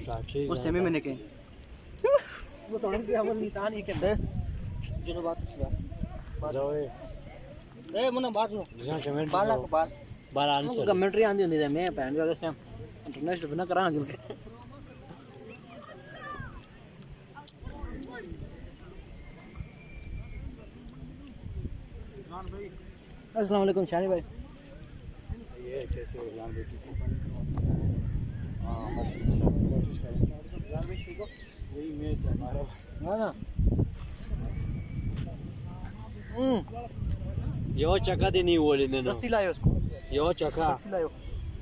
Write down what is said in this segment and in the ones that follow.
उस टाइम में मैंने कहे वो तो नहीं हम नहीं था नहीं कहते जो बात सुना जाओ ए मने बात सुनो जहां कमेंट बाला को बात बाल आंसर कमेंट्री आंदी होंदी है मैं भैन जो से इंटरनेशनल बना करा जुल के अस्सलाम वालेकुम शानी भाई ये कैसे हो जान बेटी हां बस कोशिश करें जान बेटी को यही मैच है हमारा बस ना ना यो चक्का दे नहीं बोले ने दस्ती लायो उसको यो चक्का दस्ती लायो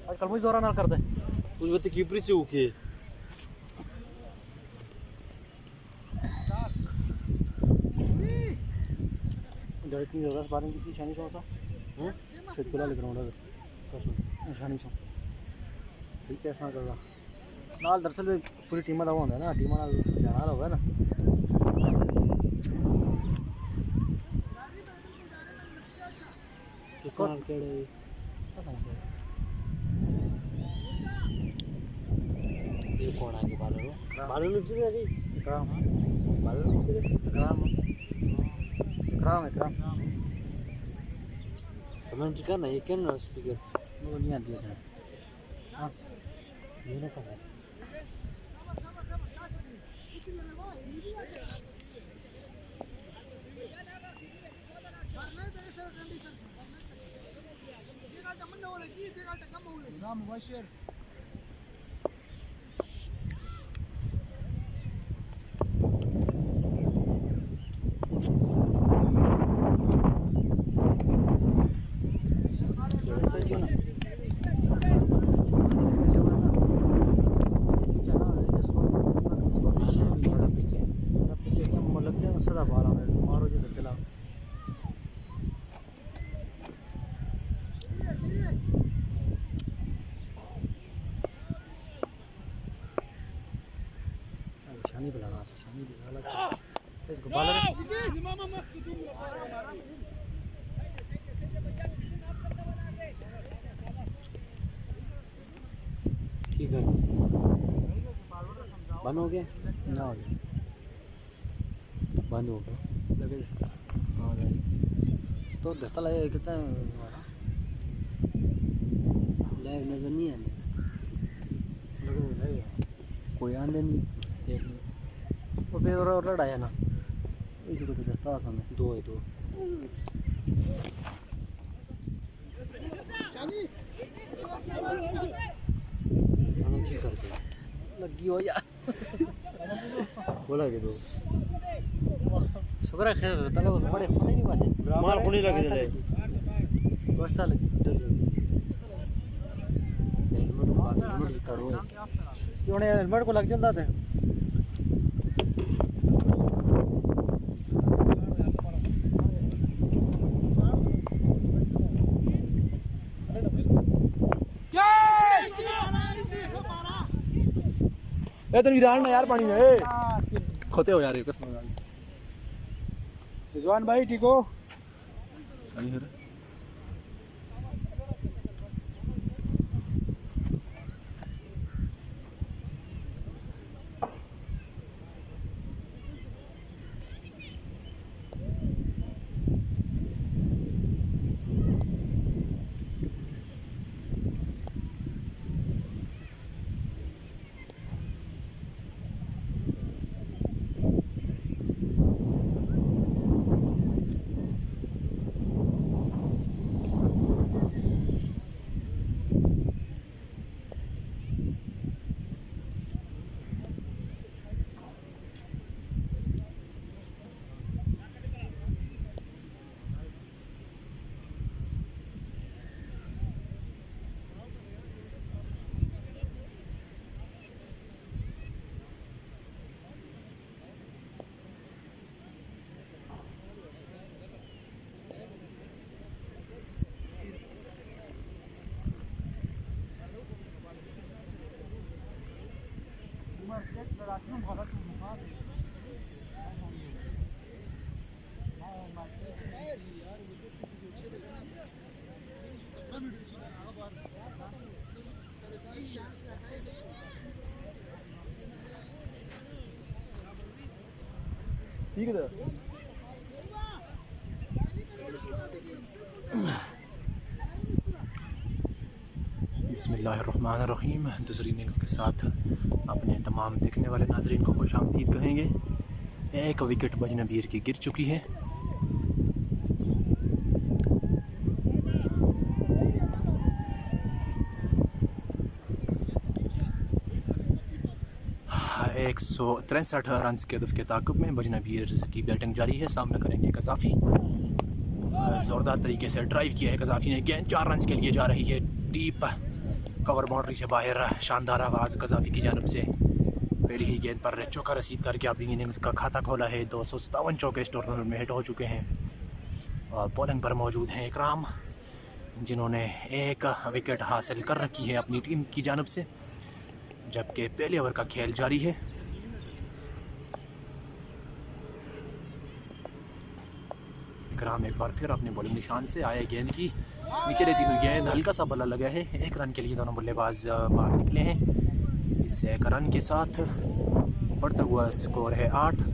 आजकल मुझे जोरा ना करता है कुछ बत कीपरी से उके डायरेक्ट नहीं जोरा बारे में किसी शानी से होता हैं सेट खुला ले ग्राउंड अगर कसम शानी से सही कैसा करदा नाल दरअसल में पूरी टीम दा होंदा है ना टीम नाल जाना होगा ना किसको नाल केड़े ये कौन आगे बालर नुपसी दे री इकराम बालर नुपसी दे इकराम कमेंट करना ये क्या ना स्पीकर वो नहीं आती है हां ये ना करना मुबशिर सदा बाल मारो जो चला शानी बुलाना शानी बुला इसको बालर की कर बंद हो गया ना हो गया बंद हो गया लगे हाँ तो देखता लगे कितना लाइव नजर नहीं आने लगे कोई आने नहीं देखने वो बे और लड़ाया ना इसी को तो देखता समय दो है दो की करते लगी हो यार बोला के दो शुक्र है खैर तले बड़े होने नहीं वाले मार होने लगे थे गोश्ता लगी हेलमेट करो क्यों नहीं हेलमेट को लग जाता था ए तो ईरान ना यार पानी में ए खोते हो यार ये कसम रिजवान भाई ठीक हो नहीं है ठीक है बिस्मिल्लाहिर्रहमानिर्रहीम। दूसरी इनिंग्स के साथ अपने तमाम देखने वाले नाजरीन को खुश आमदीद कहेंगे। एक विकेट बजनबीर की गिर चुकी है। एक 163 रन के हदफ के ताक़ुब में बजनबीर की बैटिंग जारी है। सामना करेंगे कज़ाफ़ी। ज़ोरदार तरीके से ड्राइव किया है कज़ाफ़ी ने। गेंद 4 रन के लिए जा रही है डीप कवर बाउंड्री से बाहर। शानदार आगाज़ कज़ाफ़ी की जानब से। पहली ही गेंद पर चौका रसीद करके अपनी इनिंग्स का खाता खोला है। 257 चौके इस टूर्नामेंट में हिट हो चुके हैं। और बॉलिंग पर मौजूद हैं इकराम, जिन्होंने एक विकेट हासिल कर रखी है अपनी टीम की जानब से, जबकि पहले ओवर का खेल जारी है। इकराम एक बार फिर अपने बॉलिंग निशान से आए। गेंद की नीचे रहती हुई गेंद, हल्का सा बल्ला लगा है। 1 रन के लिए दोनों बल्लेबाज भाग निकले हैं। इस 1 रन के साथ बढ़ता हुआ स्कोर है 8।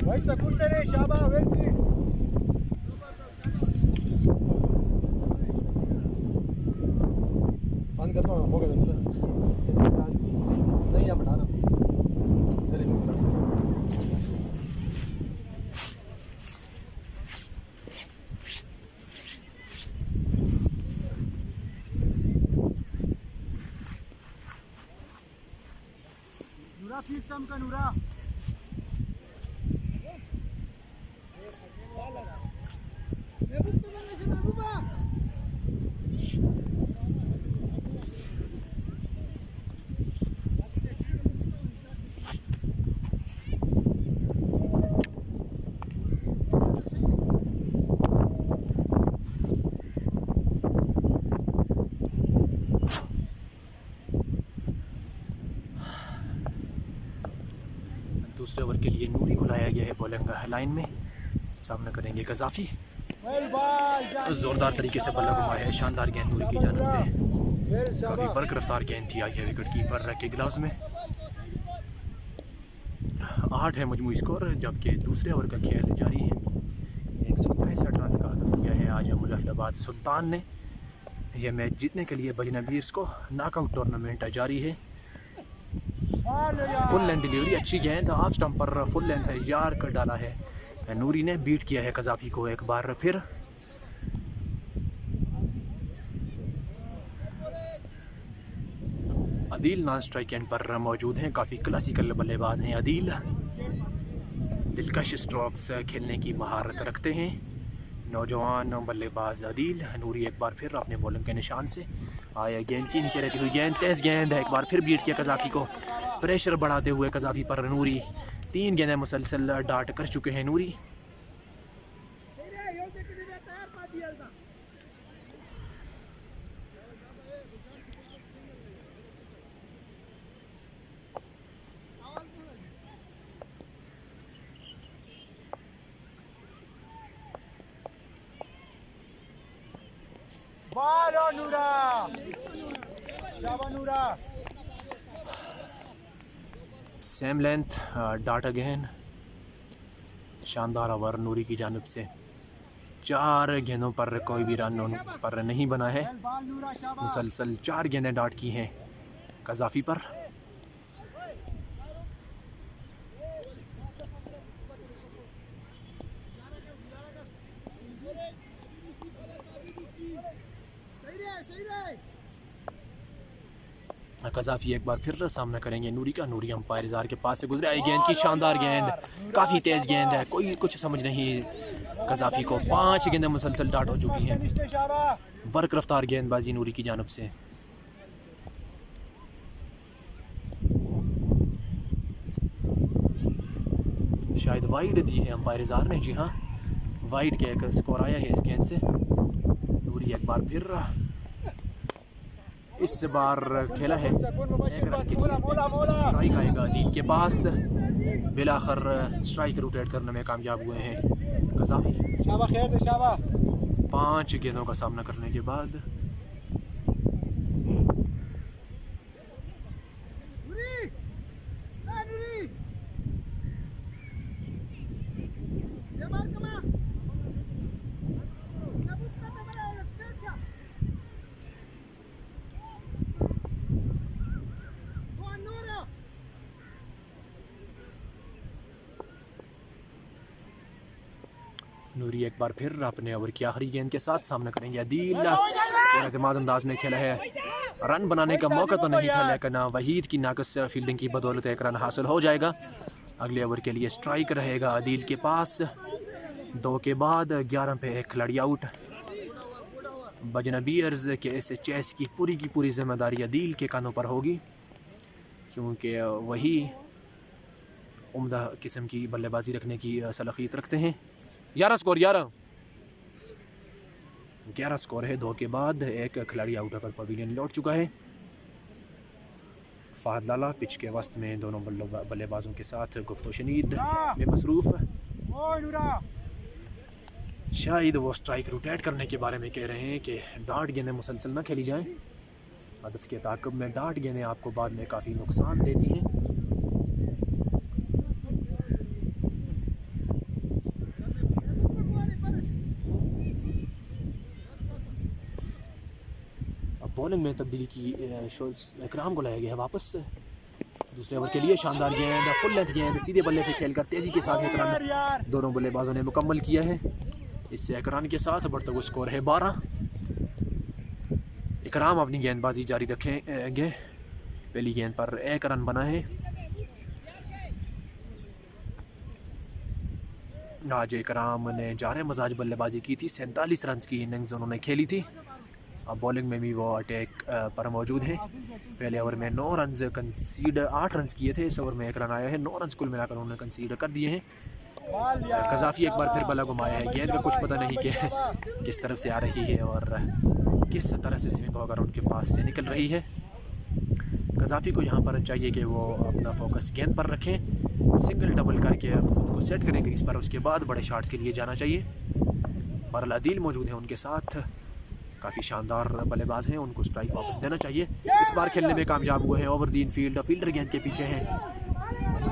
Wait, Sakur sir, Shaba, well feed. बंद करना हो गया नहीं या बता रहा नूरा फीट सम का नूरा दूसरे ओवर के लिए नूरी को लाया गया है बॉलिंग लाइन में। सामना करेंगे कज़ाफ़ी। ज़ोरदार तरीके से बल्ला घुमाया है। शानदार गेंद नूरी की जानब से। काफ़ी बर्क रफ्तार गेंद थी, आई है विकेट कीपर के गिलास में। 8 है मजमूई स्कोर, जबकि दूसरे ओवर का खेल जारी है। 163 रन का हदफ दिया है आज मुजाहिदाबाद सुल्तान ने। यह मैच जीतने के लिए बजनबीर को नॉकआउट टूर्नामेंट जारी है। फुल लेंथ डिलीवरी, अच्छी गेंद हाफ स्टंप पर फुल लेंथ है यार कर डाला है। नूरी ने बीट किया है कज़ाफ़ी को एक बार फिर। अदील नॉन स्ट्राइक एंड पर मौजूद हैं। काफ़ी क्लासिकल बल्लेबाज हैं अदील। दिलकश स्ट्रोक्स खेलने की महारत रखते हैं नौजवान बल्लेबाज अदील। नूरी एक बार फिर अपने बॉलिंग के निशान से आया। गेंद की नीचे रहती हुई गेंद, तेज़ गेंद है। एक बार फिर बीट किया कज़ाफ़ी को। प्रेशर बढ़ाते हुए कज़ाफ़ी पर नूरी। 3 गेंदें मुसलसल डाट कर चुके हैं नूरी। बालो नूरा शाबा नूरा सेम लेंथ डाटा गेंद। शानदार ओवर नूरी की जानब से। 4 गेंदों पर कोई भी रन उन पर नहीं बना है। मुसलसल 4 गेंदें डाट की हैं कज़ाफ़ी पर। कज़ाफ़ी एक बार फिर सामना करेंगे नूरी का। नूरी अंपायर जार के पास से गुजरे। आई गेंद की शानदार गेंद, काफ़ी तेज़ गेंद है, कोई कुछ समझ नहीं। कज़ाफ़ी को 5 गेंदें मुसलसल डाट हो चुकी हैं। बर्क रफ्तार गेंदबाजी नूरी की जानब से। शायद वाइड दी है अंपायर इज़हार ने। जी हाँ, वाइड के एक स्कोर आया है इस गेंद से। नूरी एक बार फिर इस बार खेला है, एक रन के लिए स्ट्राइक आएगा अदील के पास। बिलाखिर स्ट्राइक रोटेट करने में कामयाब हुए हैं कज़ाफ़ी। 5 गेंदों का सामना करने के बाद। नूरी एक बार फिर अपने ओवर की आखिरी गेंद के साथ सामना करेंगे अदील। और एतमाद अंदाज में खेला है, रन बनाने का मौका तो नहीं था, लेकिन वहीद की नाकस फील्डिंग की बदौलत एक रन हासिल हो जाएगा। अगले ओवर के लिए स्ट्राइक रहेगा अदील के पास। 2 के बाद 11 पे एक खिलाड़ी आउट। बजनबीयर्स के इस चेस की पूरी जिम्मेदारी अदील के कानों पर होगी, क्योंकि वही उम्दा किस्म की बल्लेबाजी रखने की सलाहियत रखते हैं। 11 स्कोर 11 स्कोर है। 2 के बाद एक खिलाड़ी आउट होकर पवेलियन लौट चुका है। फ़हद लाला पिच के वस्त में दोनों बल्लेबाजों के साथ गुफ्तो शनीद में मसरूफ़। शायद वो स्ट्राइक रोटेट करने के बारे में कह रहे हैं कि डार्ट गेंदें मुसलसल न खेली जाएं। हदफ के ताक़ुब में डार्ट गेंदें आपको बाद में काफ़ी नुकसान देती हैं। बॉलिंग में तब्दीली की इकराम को लाया गया है वापस दूसरे ओवर के लिए। शानदार गेंद, फुल लेंथ गेंद, सीधे बल्ले से खेलकर तेज़ी के साथ एक रन दोनों बल्लेबाजों ने मुकम्मल किया है। इससे एक रन के साथ बढ़ता हुआ स्कोर है 12। इकराम अपनी गेंदबाजी जारी रखेंगे। पहली गेंद पर एक रन बना है। आज इकराम ने जारे मजाज बल्लेबाजी की थी। 47 रन की इनिंग्स उन्होंने खेली थी। अब बॉलिंग में भी वो अटैक पर मौजूद है। पहले ओवर में 9 रन कंसीड 8 रन किए थे। इस ओवर में 1 रन आया है। 9 रन कुल मिलाकर उन्होंने कंसीड कर दिए हैं। कज़ाफ़ी एक बार फिर बल्ला घुमाया है। गेंद का कुछ पता नहीं कि किस तरफ से आ रही है और किस तरह से स्विंग होकर उनके पास से निकल रही है। कज़ाफ़ी को यहाँ पर चाहिए कि वो अपना फोकस गेंद पर रखें, सिंगल डबल करके खुद को सेट करेंगे इस पर, उसके बाद बड़े शॉट्स के लिए जाना चाहिए। बहरहाल अदील मौजूद हैं उनके साथ, काफ़ी शानदार बल्लेबाज हैं, उनको स्ट्राइक वापस देना चाहिए। इस बार खेलने में कामयाब हुए हैं। ओवर द इनफील्ड, फील्डर गेंद के पीछे हैं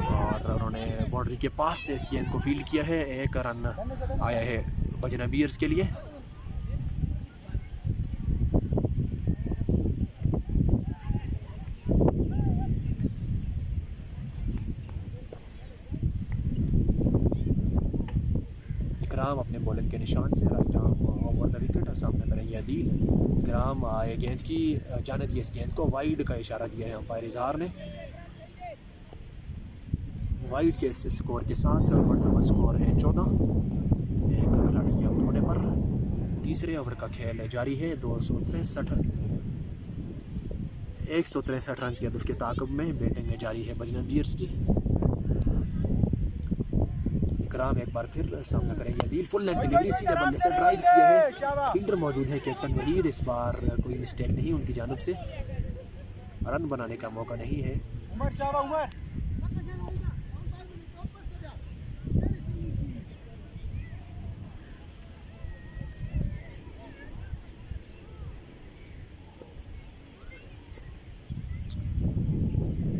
और उन्होंने बाउंड्री के पास से इस गेंद को फील्ड किया है। 1 रन आया है बजनबीयर्स के लिए। इकराम अपने बॉलिंग के निशान से right arm over the wicket सामने करेंगे अदील। इकराम आए गेंद की जाने दी, इस गेंद को वाइड का इशारा दिया है अंपायर इज़हार ने। वाइड के इस स्कोर के साथ बढ़ता हुआ स्कोर है 14। एक खिलाड़ी के आउट होने पर तीसरे ओवर का खेल जारी है। 163 रन के हदफ के ताक़ुब में बैटिंग में जारी है बजनबीयर्स की। इकराम एक बार फिर सामना करेंगे अदील। फुल लेंथ डिलीवरी, सीधे बल्ले से ड्राइव किया है। फील्डर मौजूद है कैप्टन वहीद। इस बार कोई मिस्टेक नहीं उनकी जानिब से, रन बनाने का मौका नहीं है।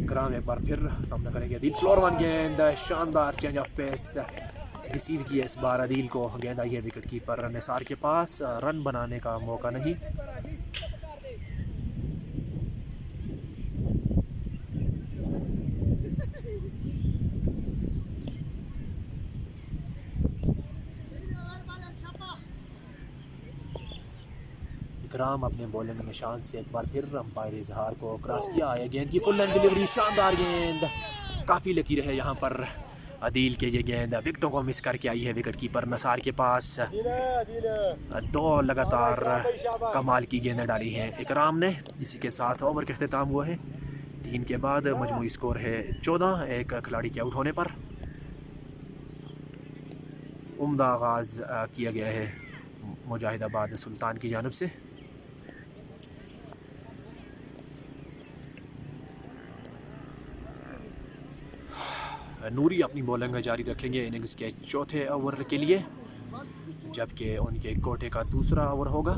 इकराम एक बार फिर सामना करेंगे अदील। फ्लोर 1 गेंद, शानदार चेंज ऑफ पेस रिसीव किया इस बार अदील को। गेंद आई है विकेट कीपर निसार के पास, रन बनाने का मौका नहीं। इकराम अपने बॉलिंग निशान से एक बार फिर अंपायर इज़हार को क्रॉस किया है। गेंद की फुल लेंथ डिलीवरी, शानदार गेंद, काफ़ी लकीर है यहाँ पर अदील के। ये गेंद विकेटों को मिस करके आई है विकेट कीपर निसार के पास। 2 लगातार कमाल की गेंदें डाली हैं इकराम ने। इसी के साथ ओवर का अख्तिताम हुआ है। 3 के बाद मजमूई स्कोर है 14, एक खिलाड़ी के आउट होने पर। उम्दा आगाज़ किया गया है मुजाहिदाबाद सुल्तान की जानिब से। नूरी अपनी बॉलिंग जारी रखेंगे इनिंग्स के चौथे ओवर के लिए, जबकि उनके कोटे का दूसरा ओवर होगा।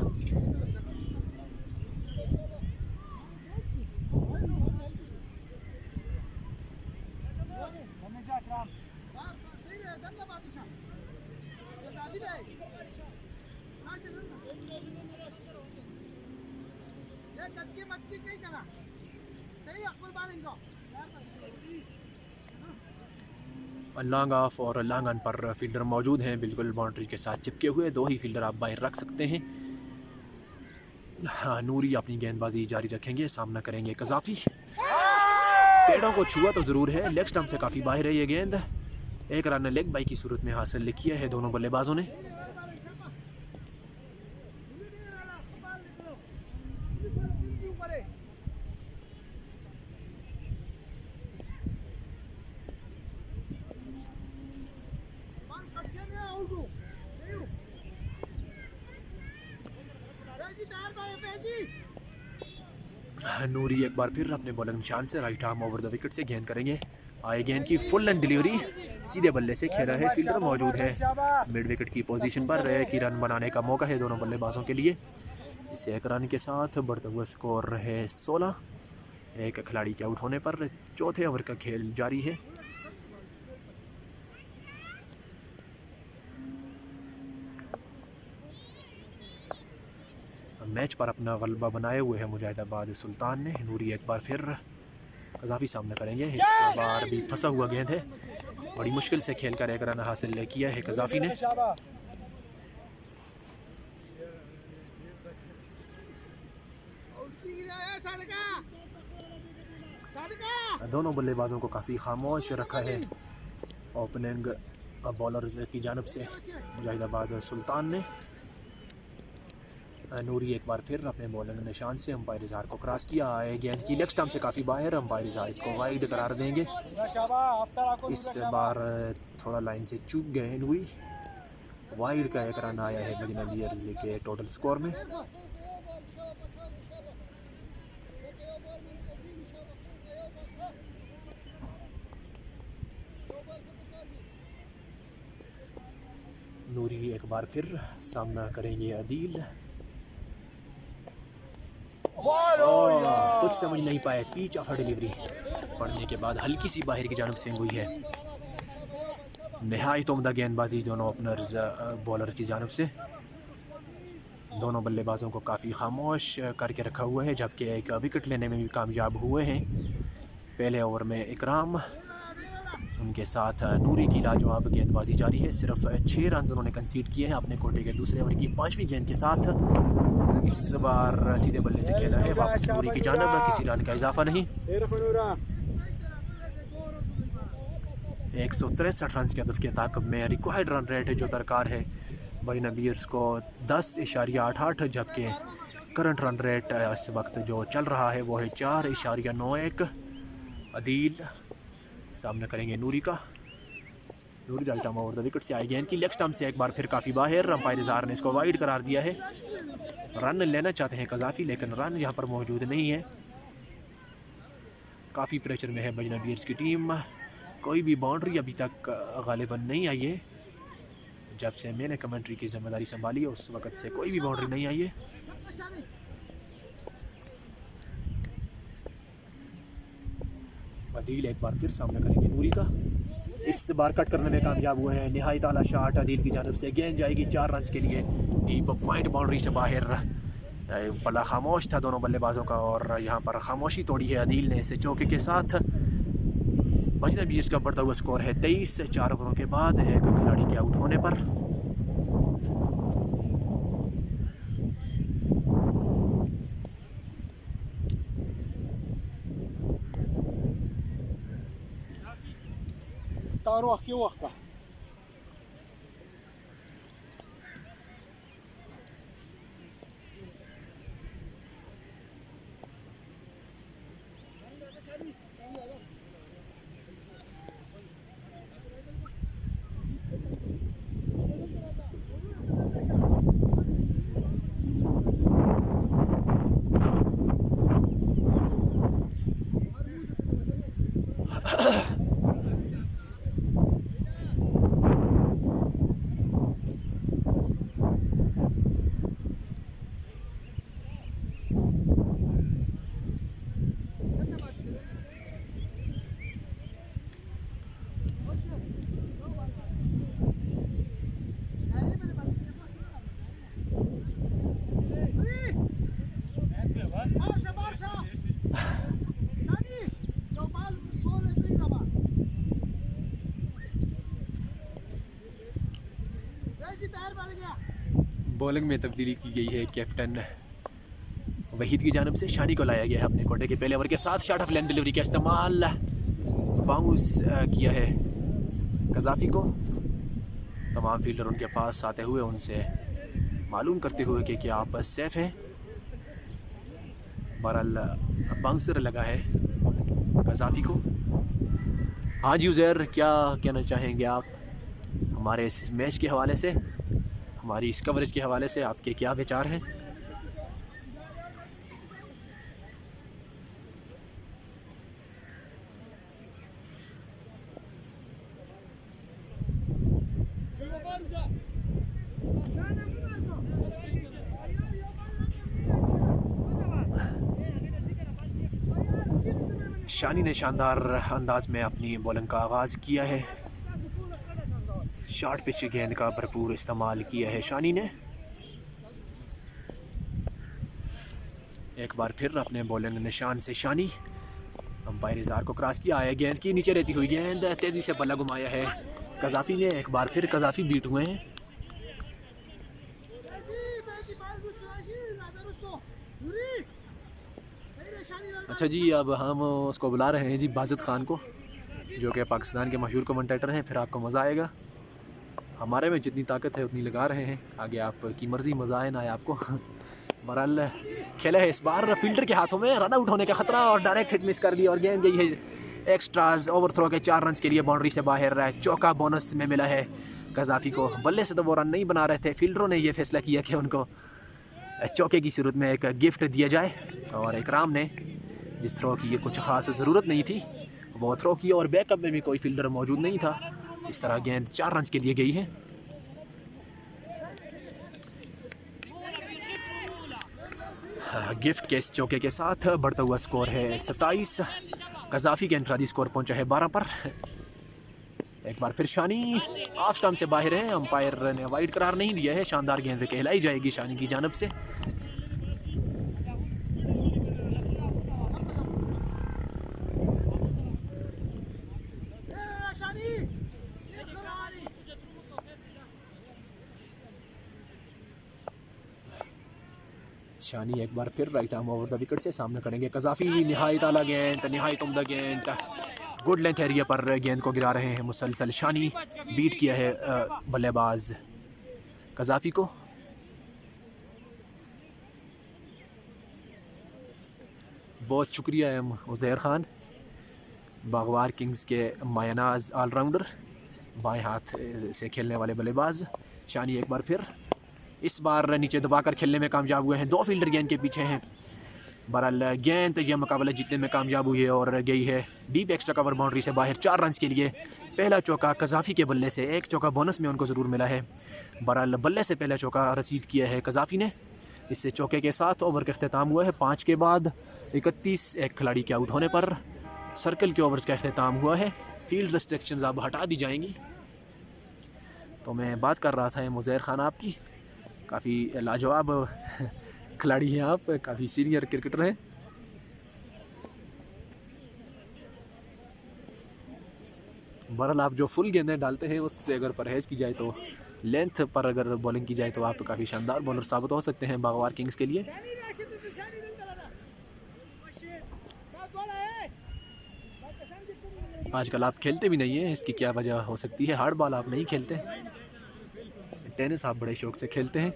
लॉन्ग ऑफ और लॉन्ग ऑन पर फील्डर मौजूद हैं, बिल्कुल बाउंड्री के साथ चिपके हुए। दो ही फील्डर आप बाहर रख सकते हैं। हाँ, नूरी अपनी गेंदबाजी जारी रखेंगे, सामना करेंगे कज़ाफ़ी। पेड़ों को छुआ तो ज़रूर है, लेग स्टंप से काफ़ी बाहर है ये गेंद। एक रन लेग बाई की सूरत में हासिल किया है दोनों बल्लेबाजों ने। नूरी एक बार फिर अपने बॉलिंग निशान से right arm over the wicket से गेंद करेंगे। आए गेंद की फुल एंड डिलीवरी, सीधे बल्ले से खेला है, फील्डर मौजूद है मिड विकेट की पोजीशन पर। एक ही रन बनाने का मौका है दोनों बल्लेबाजों के लिए। इस एक रन के साथ बढ़ता हुआ स्कोर है 16। एक खिलाड़ी के आउट होने पर चौथे ओवर का खेल जारी है। मैच पर अपना गलबा बनाए हुए है मुजाहिदाबाद सुल्तान ने। नूरी एक बार फिर कज़ाफ़ी सामना करेंगे, इस बार भी फंसा हुआ गेंद है, बड़ी मुश्किल से खेलकर एक रन हासिल किया है कज़ाफ़ी ने। दोनों बल्लेबाजों को काफ़ी खामोश रखा है ओपनिंग बॉलर्स की जानिब से मुजाहिदाबाद सुल्तान ने। नूरी एक बार फिर अपने बॉलिंग निशान से अंपायर इजहार को क्रॉस किया है, गेंद की लेग स्टंप से काफ़ी बाहर, अंपायर इजहार इसको वाइड करार देंगे। इस बार थोड़ा लाइन से चूक गए हैं नूरी। वाइड का एक रन आया है मदीना बियर्स के टोटल स्कोर में। नूरी एक बार फिर सामना करेंगे अदील। कुछ समझ नहीं पाए, पीच ऑफ डिलीवरी पड़ने के बाद हल्की सी बाहर की जानिब स्विंग हुई है। नहायत उम्दा गेंदबाजी दोनों ओपनर्स बॉलर की जानिब से। दोनों बल्लेबाजों को काफ़ी खामोश करके रखा हुआ है, जबकि एक विकेट लेने में भी कामयाब हुए हैं। पहले ओवर में इकराम, उनके साथ नूरी की लाजवाब गेंदबाजी जारी है। सिर्फ 6 रन उन्होंने कंसीड किए हैं अपने कोटे के दूसरे ओवर की 5वीं गेंद के साथ। इस बार सीधे बल्ले से खेला है वापस नूरी की जानिब, किसी रन का इजाफा नहीं। 163 रन के हदफ के ताक़ब में रिक्वायर्ड रन रेट जो दरकार है मदीना बियर्स को 10.88, जबकि करंट रन रेट इस वक्त जो चल रहा है वो है 4.91। अदील सामना करेंगे नूरी का। Noori right arm over the wicket से आई गेंद की लेग स्टंप से एक बार फिर काफ़ी बाहर, अंपायर इजहार ने इसको वाइड करार दिया है। रन लेना चाहते हैं कज़ाफ़ी, लेकिन रन यहाँ पर मौजूद नहीं है। काफ़ी प्रेशर में है मदीना बियर्स की टीम। कोई भी बाउंड्री अभी तक गालिबन नहीं आई है। जब से मैंने कमेंट्री की जिम्मेदारी संभाली है उस वक्त से कोई भी बाउंड्री नहीं आई है। अदील एक बार फिर सामना करेंगे नूरी का। इस बार कट करने में कामयाब हुए हैं। निहायत आला शॉट अदील की जानिब से, गेंद जाएगी 4 रन के लिए डीप पॉइंट बाउंड्री से बाहर। बड़ा खामोश था दोनों बल्लेबाजों का और यहाँ पर खामोशी तोड़ी है अदील ने इसे चौके के साथ। मदीना बियर्स का बढ़ता हुआ स्कोर है 23 से 4 ओवरों के बाद एक खिलाड़ी के आउट होने पर। taruh ke wah बॉलिंग में तब्दीली की गई है। कैप्टन वहीद की जानब से शानी को लाया गया है अपने कोटे के पहले ओवर के साथ। शॉट ऑफ लेंथ डिलीवरी का इस्तेमाल, बाउंस किया है कज़ाफ़ी को। तमाम फील्डर उनके पास आते हुए उनसे मालूम करते हुए कि क्या आप सेफ़ हैं। बहरहाल बाउंसर लगा है कज़ाफ़ी को। हाँ जी उज़ैर, क्या कहना चाहेंगे आप हमारे इस मैच के हवाले से, हमारी इस कवरेज के हवाले से आपके क्या विचार हैं? शानी ने शानदार अंदाज में अपनी बॉलिंग का आगाज़ किया है। शॉर्ट पिच गेंद का भरपूर इस्तेमाल किया है शानी ने। एक बार फिर अपने बॉलिंग निशान से शानी अंपायर इज़हार को क्रॉस किया है। गेंद की नीचे रहती हुई गेंद तेज़ी से बल्ला घुमाया है कज़ाफ़ी ने। एक बार फिर कज़ाफ़ी बीट हुए हैं। अच्छा जी, अब हम उसको बुला रहे हैं जी बाजिद ख़ान को, जो कि पाकिस्तान के मशहूर कमेंटेटर हैं। फिर आपको मज़ा आएगा। हमारे में जितनी ताकत है उतनी लगा रहे हैं, आगे आपकी मर्ज़ी, मज़ा आए ना आए आपको। बहरहाल खेला है इस बार फील्डर के हाथों में, रन आउट होने का ख़तरा और डायरेक्ट हिट मिस कर दी और गेंद गई है एक्स्ट्राज। ओवर थ्रो के 4 रन के लिए बाउंड्री से बाहर। चौका बोनस में मिला है कज़ाफ़ी को। बल्ले से तो वो रन नहीं बना रहे थे, फील्डरों ने ये फैसला किया कि उनको चौके की सूरत में एक गिफ्ट दिया जाए। और इकराम ने जिस थ्रो की ये कुछ ख़ास ज़रूरत नहीं थी वो थ्रो की, और बैकअप में भी कोई फील्डर मौजूद नहीं था। इस तरह गेंद 4 रन के लिए गई है। गिफ्ट के इस चौके के साथ बढ़ता हुआ स्कोर है 27। कज़ाफ़ी के इंफरादी स्कोर पहुंचा है 12 पर। एक बार फिर शानी ऑफ स्टंप से बाहर है, अंपायर ने वाइड करार नहीं दिया है। शानदार गेंद कहलाई जाएगी शानी की जानब से। शानी एक बार फिर right arm over the wicket से सामने करेंगे कज़ाफ़ी। निहायत आला गेंद, निहायत उम्दा गेंद, गुड लेंथ एरिया पर गेंद को गिरा रहे हैं मुसलसल। शानी बीट किया है बल्लेबाज कज़ाफ़ी को। बहुत शुक्रिया एम उज़ैर ख़ान, बागवार किंग्स के मायनाज ऑलराउंडर, बाएं हाथ से खेलने वाले बल्लेबाज। शानी एक बार फिर इस बार नीचे दबाकर खेलने में कामयाब हुए हैं। 2 फील्डर गेंद के पीछे हैं। बहरहाल गेंद यह मुकाबला जीतने में कामयाब हुई है और गई है डीप एक्स्ट्रा कवर बाउंड्री से बाहर 4 रन के लिए। पहला चौका कज़ाफ़ी के बल्ले से, एक चौका बोनस में उनको ज़रूर मिला है। बहरहाल बल्ले से पहला चौका रसीद किया है कज़ाफ़ी ने। इससे चौके के साथ ओवर का अख्तिताम हुआ है। 5 के बाद 31 एक खिलाड़ी के आउट होने पर सर्कल के ओवर्स का अख्तिताम हुआ है। फील्ड रिस्ट्रिक्शंस अब हटा दी जाएंगी। तो मैं बात कर रहा था मुज़ैर ख़ान आपकी, काफ़ी लाजवाब खिलाड़ी हैं आप, काफ़ी सीनियर क्रिकेटर हैं। बहरहाल आप जो फुल गेंदें डालते हैं उससे अगर परहेज़ की जाए तो, लेंथ पर अगर बॉलिंग की जाए तो आप काफ़ी शानदार बॉलर साबित हो सकते हैं बागवार किंग्स के लिए। आजकल आप खेलते भी नहीं हैं, इसकी क्या वजह हो सकती है? हार्ड बॉल आप नहीं खेलते, टेनिस आप बड़े शौक से खेलते हैं।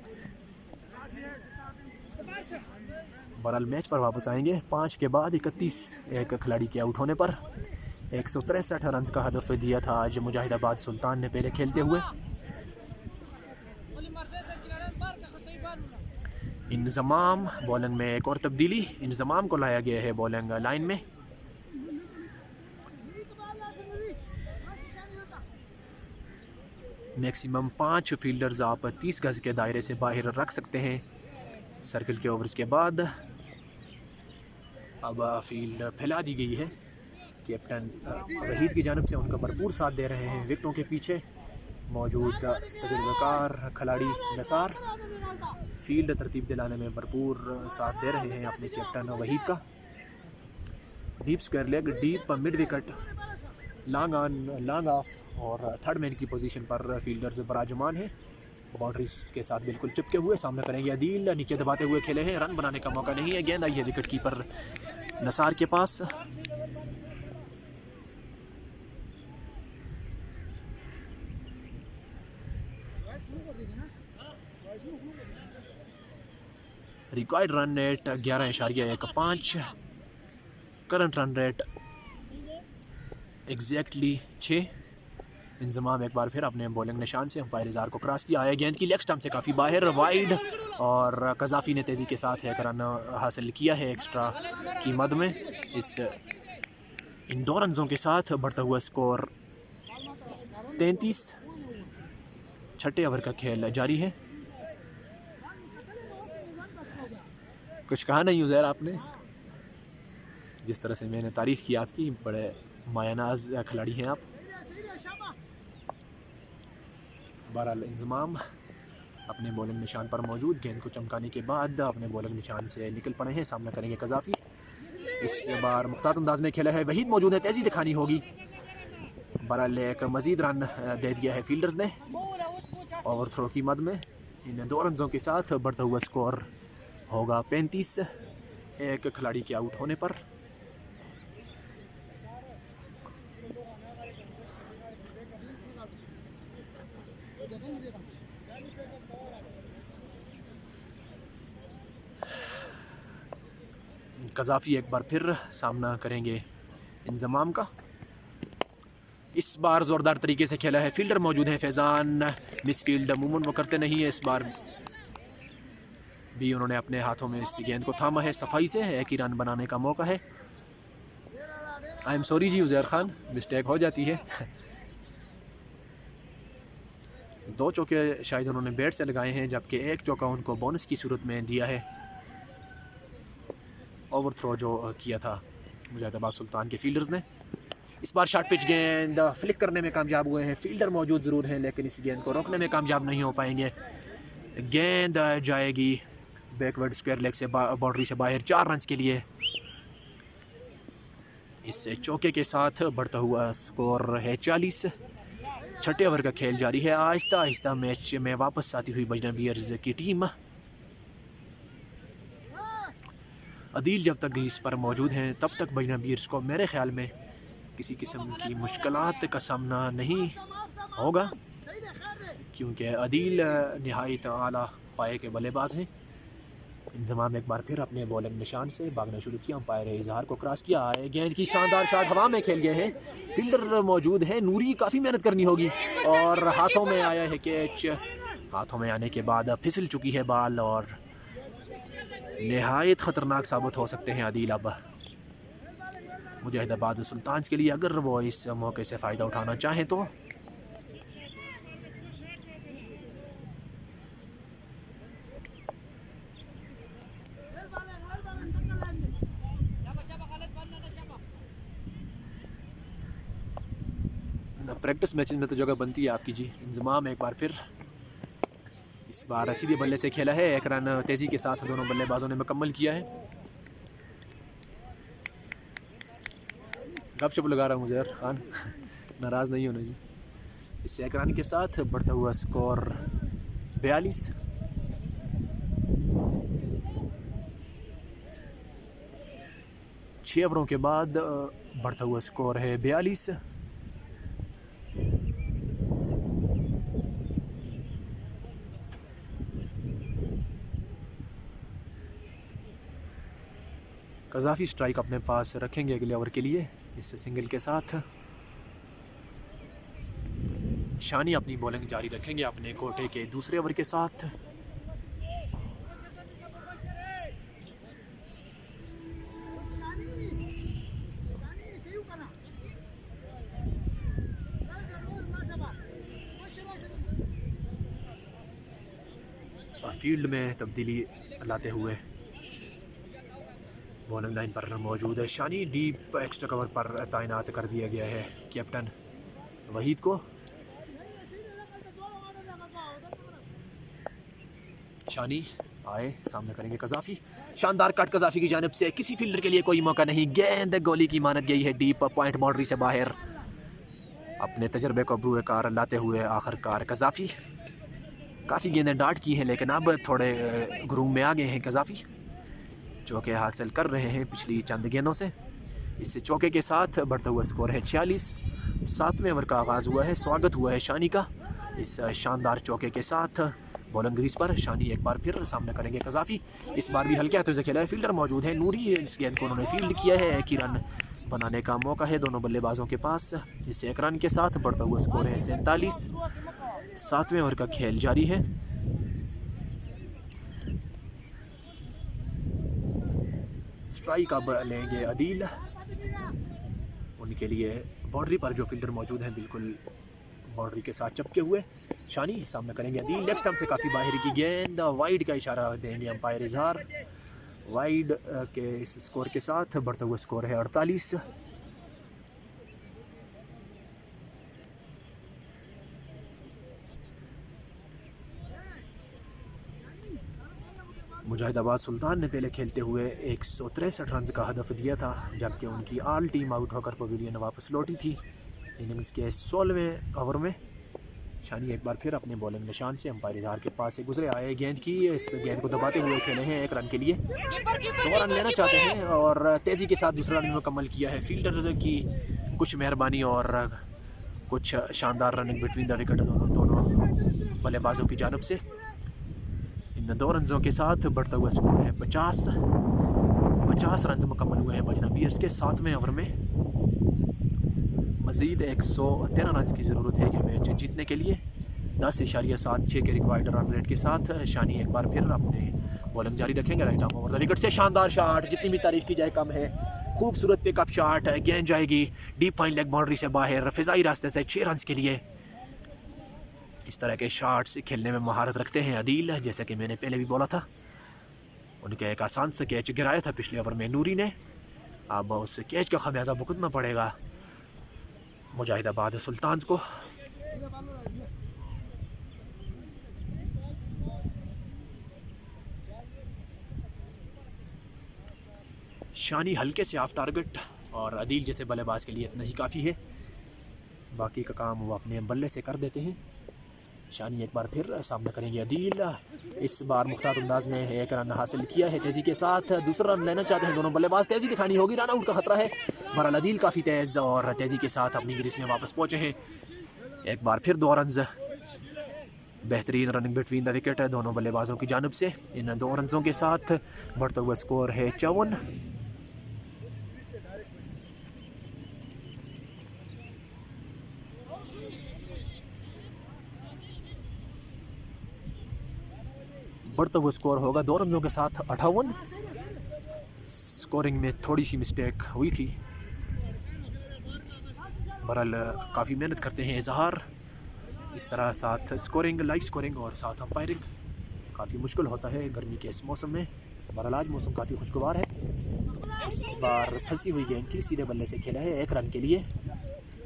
बहरहाल मैच पर वापस आएंगे। 5 के बाद 31 एक खिलाड़ी के आउट होने पर 163 रन का हदफ दिया था आज मुजाहिदाबाद सुल्तान ने पहले खेलते हुए। इंजमाम बॉलिंग में एक और तब्दीली, इंजमाम को लाया गया है बॉलिंग लाइन में। मैक्सिमम 5 फील्डर्स आप 30 गज़ के दायरे से बाहर रख सकते हैं। सर्कल के ओवर्स के बाद अब फील्ड फैला दी गई है। कैप्टन वहीद की जानिब से उनका भरपूर साथ दे रहे हैं विकेटों के पीछे मौजूद तजुर्बेकार खिलाड़ी नसार। फील्ड तरतीब दिलाने में भरपूर साथ दे रहे हैं अपने कैप्टन वहीद का। Deep square leg, deep mid wicket, long on long off और थर्ड मैन की पोजीशन पर फील्डर्स बराजमान हैं। बाउंड्रीज के साथ बिल्कुल चिपके हुए सामना करेंगे अदील, नीचे दबाते हुए खेले हैं, रन बनाने का मौका नहीं है। गेंद आई है विकेट कीपर नसार के पास। Required run rate 11.15, current run rate exactly 6। Inzamam एक बार फिर अपने बॉलिंग निशान से अंपायर इज़ार को क्रॉस किया है। गेंद की लेग स्टंप से काफ़ी बाहर वाइड और कज़ाफ़ी ने तेज़ी के साथ एक रन हासिल किया है एक्स्ट्रा की मद में। इन 2 रनों के साथ बढ़ता हुआ स्कोर 33। छठे ओवर का खेल जारी है। कुछ कहा नहीं उज़ैर आपने, जिस तरह से मैंने तारीफ़ की आपकी, बड़े मायानाज खिलाड़ी हैं आप। बहरहाल इंजमाम अपने बॉलिंग निशान पर मौजूद, गेंद को चमकाने के बाद अपने बॉलिंग निशान से निकल पड़े हैं, सामना करेंगे कज़ाफ़ी। इस बार मुख्तार अंदाज में खेला है, वहीद मौजूद है, तेज़ी दिखानी होगी। बहरहाल एक मज़ीद रन दे दिया है फील्डर्स ने ओवर थ्रो की मद में। इन 2 रनों के साथ बढ़ता हुआ स्कोर होगा 35 एक खिलाड़ी के आउट होने पर। कज़ाफ़ी एक बार फिर सामना करेंगे इंजमाम का। इस बार ज़ोरदार तरीके से खेला है, फील्डर मौजूद है फैज़ान, मिस फील्ड अमूमन वो करते नहीं है, इस बार भी उन्होंने अपने हाथों में इस गेंद को थामा है सफाई से। एक ही रन बनाने का मौका है। I am sorry ji Uzair Khan, mistake हो जाती है। 2 चौके शायद उन्होंने बैट से लगाए हैं, जबकि 1 चौका उनको बोनस की सूरत में दिया है। ओवर थ्रो जो किया था मुजाहिदाबाद सुल्तान के फील्डर्स ने। इस बार शॉर्ट पिच गेंद फ्लिक करने में कामयाब हुए हैं, फील्डर मौजूद ज़रूर हैं लेकिन इस गेंद को रोकने में कामयाब नहीं हो पाएंगे। गेंद जाएगी बैकवर्ड स्क्वायर लेग से बाउंड्री से बाहर 4 रन के लिए। इस चौके के साथ बढ़ता हुआ स्कोर है 40। छठे ओवर का खेल जारी है। आहिस्ता आहिस्ता मैच में वापस आती हुई बजना बियर्स की टीम। अदील जब तक इस पर मौजूद हैं तब तक बजना बियर्स को मेरे ख्याल में किसी किस्म की मुश्किलात का सामना नहीं होगा, क्योंकि अदील नहायत आला पाए के बल्लेबाज हैं। इंजमाम एक बार फिर अपने बॉलिंग निशान से भागना शुरू किया, अंपायर इजहार को क्रॉस किया है। गेंद की शानदार शॉट हवा में खेल गए हैं, फील्डर मौजूद है, नूरी काफ़ी मेहनत करनी होगी और हाथों में आया है कैच। हाथों में आने के बाद फिसल चुकी है बॉल और नहायत ख़तरनाक साबित हो सकते हैं अदील अब मुजाहिदाबाद सुल्तान के लिए, अगर वो इस मौके से फ़ायदा उठाना चाहें तो। प्रैक्टिस मैच में तो जगह बनती है आपकी जी। इंजमाम एक बार फिर इस बार सीधे बल्ले से खेला है, 1 रन तेज़ी के साथ दोनों बल्लेबाजों ने मुकम्मल किया है। गपशप लगा रहा हूँ मुझे यार खान, नाराज़ नहीं होना जी। इस 1 रन के साथ बढ़ता हुआ स्कोर 42। छः ओवरों के बाद बढ़ता हुआ स्कोर है 42। कज़ाफ़ी स्ट्राइक अपने पास रखेंगे अगले ओवर के लिए। इस सिंगल के साथ शानी अपनी बॉलिंग जारी रखेंगे अपने कोटे के दूसरे ओवर के साथ। फील्ड में तब्दीली लाते हुए बॉलिंग लाइन पर मौजूद है शानी। डीप एक्स्ट्रा कवर पर तैनात कर दिया गया है कैप्टन वहीद को। शानी आए, सामने करेंगे कज़ाफ़ी। शानदार कट कज़ाफ़ी की जानिब से, किसी फील्डर के लिए कोई मौका नहीं। गेंद गोली की मानत गई है डीप पॉइंट बाउंड्री से बाहर। अपने तजर्बे को बुएकार लाते हुए आखिरकार कज़ाफ़ी। काफ़ी गेंदें डाट की हैं लेकिन अब थोड़े ग्रूम में आ गए हैं कज़ाफ़ी। चौके हासिल कर रहे हैं पिछली चंद गेंदों से। इस चौके के साथ बढ़ता हुआ स्कोर है 46। 7वें ओवर का आगाज़ हुआ है। स्वागत हुआ है शानी का इस शानदार चौके के साथ। बॉलिंग क्रीज पर शानी एक बार फिर सामना करेंगे कज़ाफ़ी। इस बार भी हल्के हाथों से खेला है, फील्डर मौजूद है नूरी। इस गेंद को उन्होंने फील्ड किया है। एक ही रन बनाने का मौका है दोनों बल्लेबाजों के पास। इस एक रन के साथ बढ़ता हुआ स्कोर है 47। 7वें ओवर का खेल जारी है। स्ट्राइक अब लेंगे अदील। उनके लिए बाउंड्री पर जो फील्डर मौजूद हैं बिल्कुल बाउंड्री के साथ चपके हुए। शानी सामना करेंगे अदील। लेग स्टंप से काफ़ी बाहर की गेंद, वाइड का इशारा देंगे अंपायर इजहार। वाइड के इस स्कोर के साथ बढ़ता हुआ स्कोर है 48। मुजाहिदाबाद सुल्तान ने पहले खेलते हुए 163 रन का हदफ दिया था, जबकि उनकी ऑल टीम आउट होकर पवेलियन वापस लौटी थी। इनिंग्स के 16वें ओवर में शानी एक बार फिर अपने बॉलिंग निशान से अंपायर इजहार के पास से गुजरे आए। गेंद की इस गेंद को दबाते हुए खेले हैं 1 रन के लिए। 2 रन लेना चाहते हैं और तेज़ी के साथ दूसरा रन मुकम्मल किया है। फील्डर की कुछ मेहरबानी और कुछ शानदार रनिंग बिटवीन द विकेट दोनों बल्लेबाजों की जानब से। इन 2 रनों के साथ बढ़ता हुआ स्कोर है 50 रन मुकम्मल हुए हैं बजना बीयर्स के 7वें ओवर में। मज़ीद 113 रन की ज़रूरत है ये मैच जीतने के लिए। 10.76 के रिक्वायर्ड रन रेट के साथ शानी एक बार फिर अपने बॉलिंग जारी रखेंगे। Right arm over the wicket से शानदार शॉट, जितनी भी तारीफ की जाए कम है। खूबसूरत पिकअप शॉट, गेंद जाएगी डीप फाइन लेग बाउंड्री से बाहर, फिजाई रास्ते से 6 रन के लिए। इस तरह के शॉट्स खेलने में महारत रखते हैं अदील, जैसे कि मैंने पहले भी बोला था। उनके एक आसान से कैच गिराया था पिछले ओवर में नूरी ने। अब उस कैच का खमियाजा भुगतना पड़ेगा मुजाहिदाबाद सुल्तान को। शानी हल्के से ऑफ टारगेट और अदील जैसे बल्लेबाज के लिए इतना ही काफ़ी है। बाकी का काम वो अपने बल्ले से कर देते हैं। शानी एक बार फिर सामना करेंगे अदील। इस बार मुख्तार अंदाज में 1 रन हासिल किया है तेज़ी के साथ। दूसरा रन लेना चाहते हैं दोनों बल्लेबाज, तेज़ी दिखानी होगी, रन आउट का खतरा है। बहरहाल अदील काफ़ी तेज़ और तेज़ी के साथ अपनी ग्रीज में वापस पहुँचे हैं। एक बार फिर 2 रन, बेहतरीन रनिंग बिटवीन द विकेट है दोनों बल्लेबाजों की जानब से। इन 2 रनों के साथ बढ़ता हुआ स्कोर है 54। बढ़ता हुआ स्कोर होगा 2 रनों के साथ 58। स्कोरिंग में थोड़ी सी मिस्टेक हुई थी। बहरहाल काफ़ी मेहनत करते हैं इजहार। इस तरह साथ स्कोरिंग, लाइव स्कोरिंग और साथ अंपायरिंग काफ़ी मुश्किल होता है गर्मी के इस मौसम में। बहरहाल आज मौसम काफ़ी खुशगवार है। इस बार फंसी हुई गेंद थी, सीधे बल्ले से खेला है 1 रन के लिए।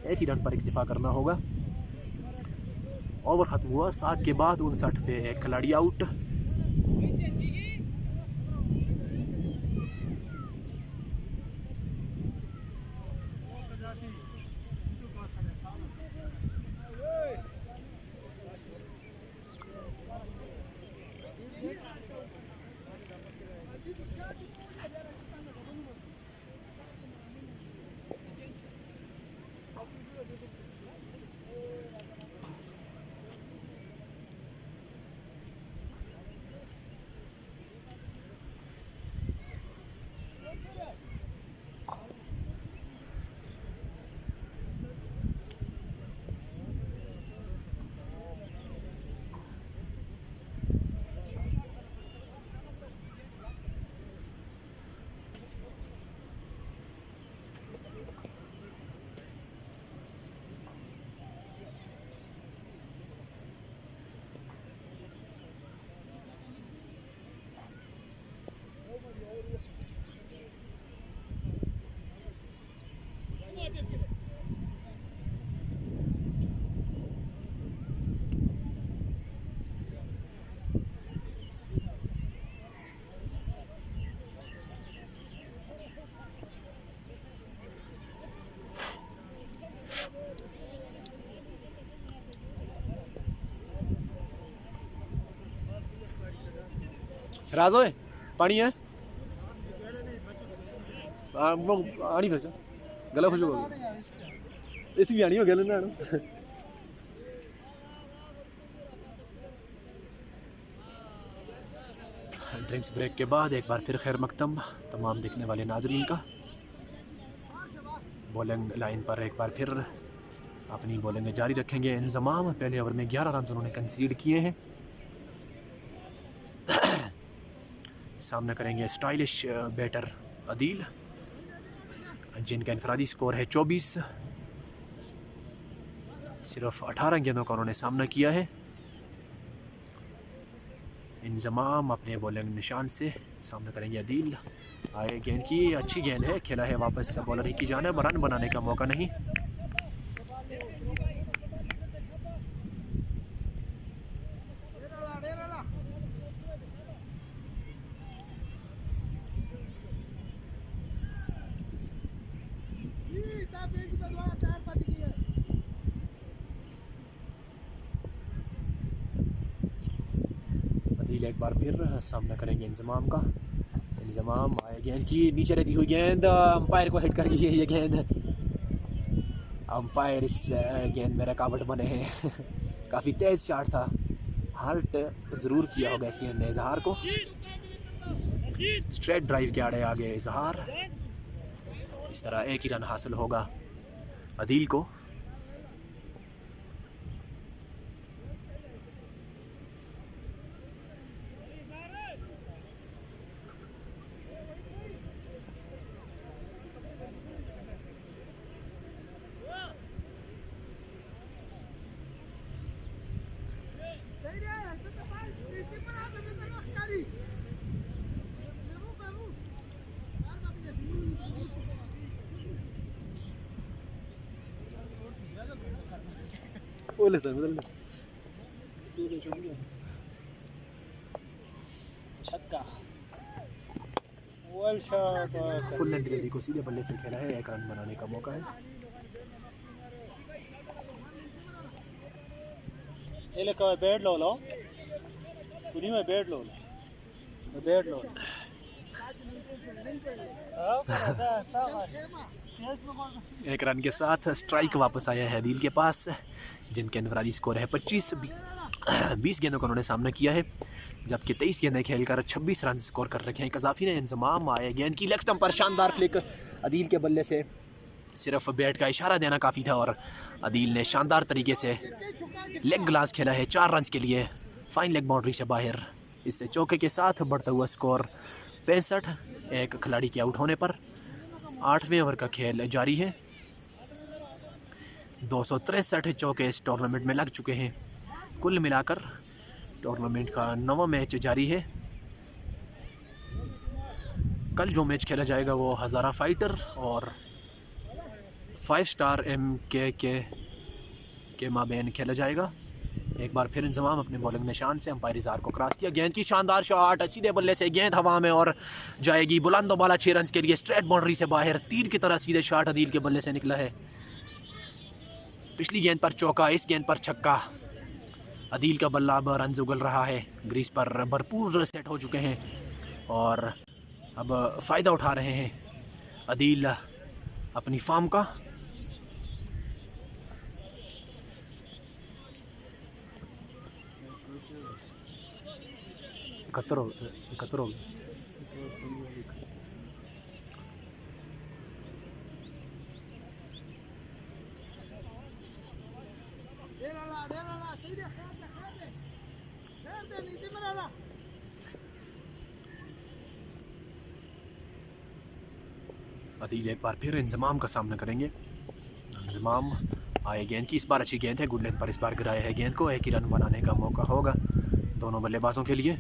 1 ही रन पर इक्तिफा करना होगा। ओवर ख़त्म हुआ 7 के बाद 59 पे एक खिलाड़ी आउट। राज होए पानी है वो आनी फिर गला खुश हो इसी भी आनी हो गया ना ड्रिंक्स ब्रेक के बाद एक बार फिर खैर मकदम तमाम देखने वाले नाजरीन का। बॉलिंग लाइन पर एक बार फिर अपनी बॉलिंग जारी रखेंगे इंतज़ाम। पहले ओवर में 11 रन उन्होंने कंसीड किए हैं। सामना करेंगे स्टाइलिश बैटर अदील जिनका इनफरादी स्कोर है 24। सिर्फ 18 गेंदों का उन्होंने सामना किया है। इंतज़ाम अपने बॉलिंग निशान से सामना करेंगे अदील। आए गेंद की अच्छी गेंद है, खेला है वापस बॉलर ही की जानिब, रन बनाने का मौका नहीं। अदील एक बार फिर सामना करेंगे इंतज़ाम का। इंतज़ाम आए गेंद की नीचे रहती हुई गेंद अंपायर को हिट कर गई है ये गेंद। अंपायर इस गेंद में रुकावट बने हैं काफ़ी तेज़ शॉट था, हर्ट ज़रूर किया होगा इस गेंद ने इजहार को। स्ट्रेट ड्राइव के आड़े आगे इजहार। इस तरह एक ही रन हासिल होगा अदील को। छक्का वर्ल्ड शॉट फुल लेंथ गेंद को सीधे बल्ले से खेला है, एक रन बनाने का मौका है। ये लेकर बैट लो लो कुनी में बैट लो बैट लो एक रन के साथ स्ट्राइक वापस आया है अदील के पास जिनके इनफरादी स्कोर है 25। 20 गेंदों का उन्होंने सामना किया है जबकि 23 गेंदें खेलकर 26 रन स्कोर कर रखे हैं कज़ाफ़ी ने। इंतज़ाम आए गेंद की लेग स्टंप पर शानदार फ्लिक अदील के बल्ले से। सिर्फ बैट का इशारा देना काफ़ी था और अदील ने शानदार तरीके से लेग ग्लास खेला है 4 रन के लिए फाइन लेग बाउंड्री से बाहर। इससे चौके के साथ बढ़ता हुआ स्कोर 65। एक खिलाड़ी के आउट होने पर 8वें ओवर का खेल जारी है। 263 चौके इस टूर्नामेंट में लग चुके हैं। कुल मिलाकर टूर्नामेंट का 9वां मैच जारी है। कल जो मैच खेला जाएगा वो हज़ारा फाइटर और 5 स्टार MKK के माबैन खेला जाएगा। एक बार फिर इंतज़ाम अपने बॉलिंग निशान से अंपायर इज़हार को क्रॉस किया। गेंद की शानदार शॉट सीधे बल्ले से गेंद हवा में और जाएगी बुलंद बाला 6 रन के लिए स्ट्रेट बाउंड्री से बाहर। तीर की तरह सीधे शॉट अदील के बल्ले से निकला है। पिछली गेंद पर चौका, इस गेंद पर छक्का। अदील का बल्ला अब रन उगल रहा है, ग्रीज पर भरपूर सेट हो चुके हैं और अब फ़ायदा उठा रहे हैं अदील अपनी फॉर्म का। इकहत्तर हो अदील एक बार फिर इंतज़ाम का सामना करेंगे। इंतज़ाम आए गेंद की, इस बार अच्छी गेंद है, गुड लेंथ पर इस बार गिराया है गेंद को। एक ही रन बनाने का मौका होगा दोनों बल्लेबाजों के लिए।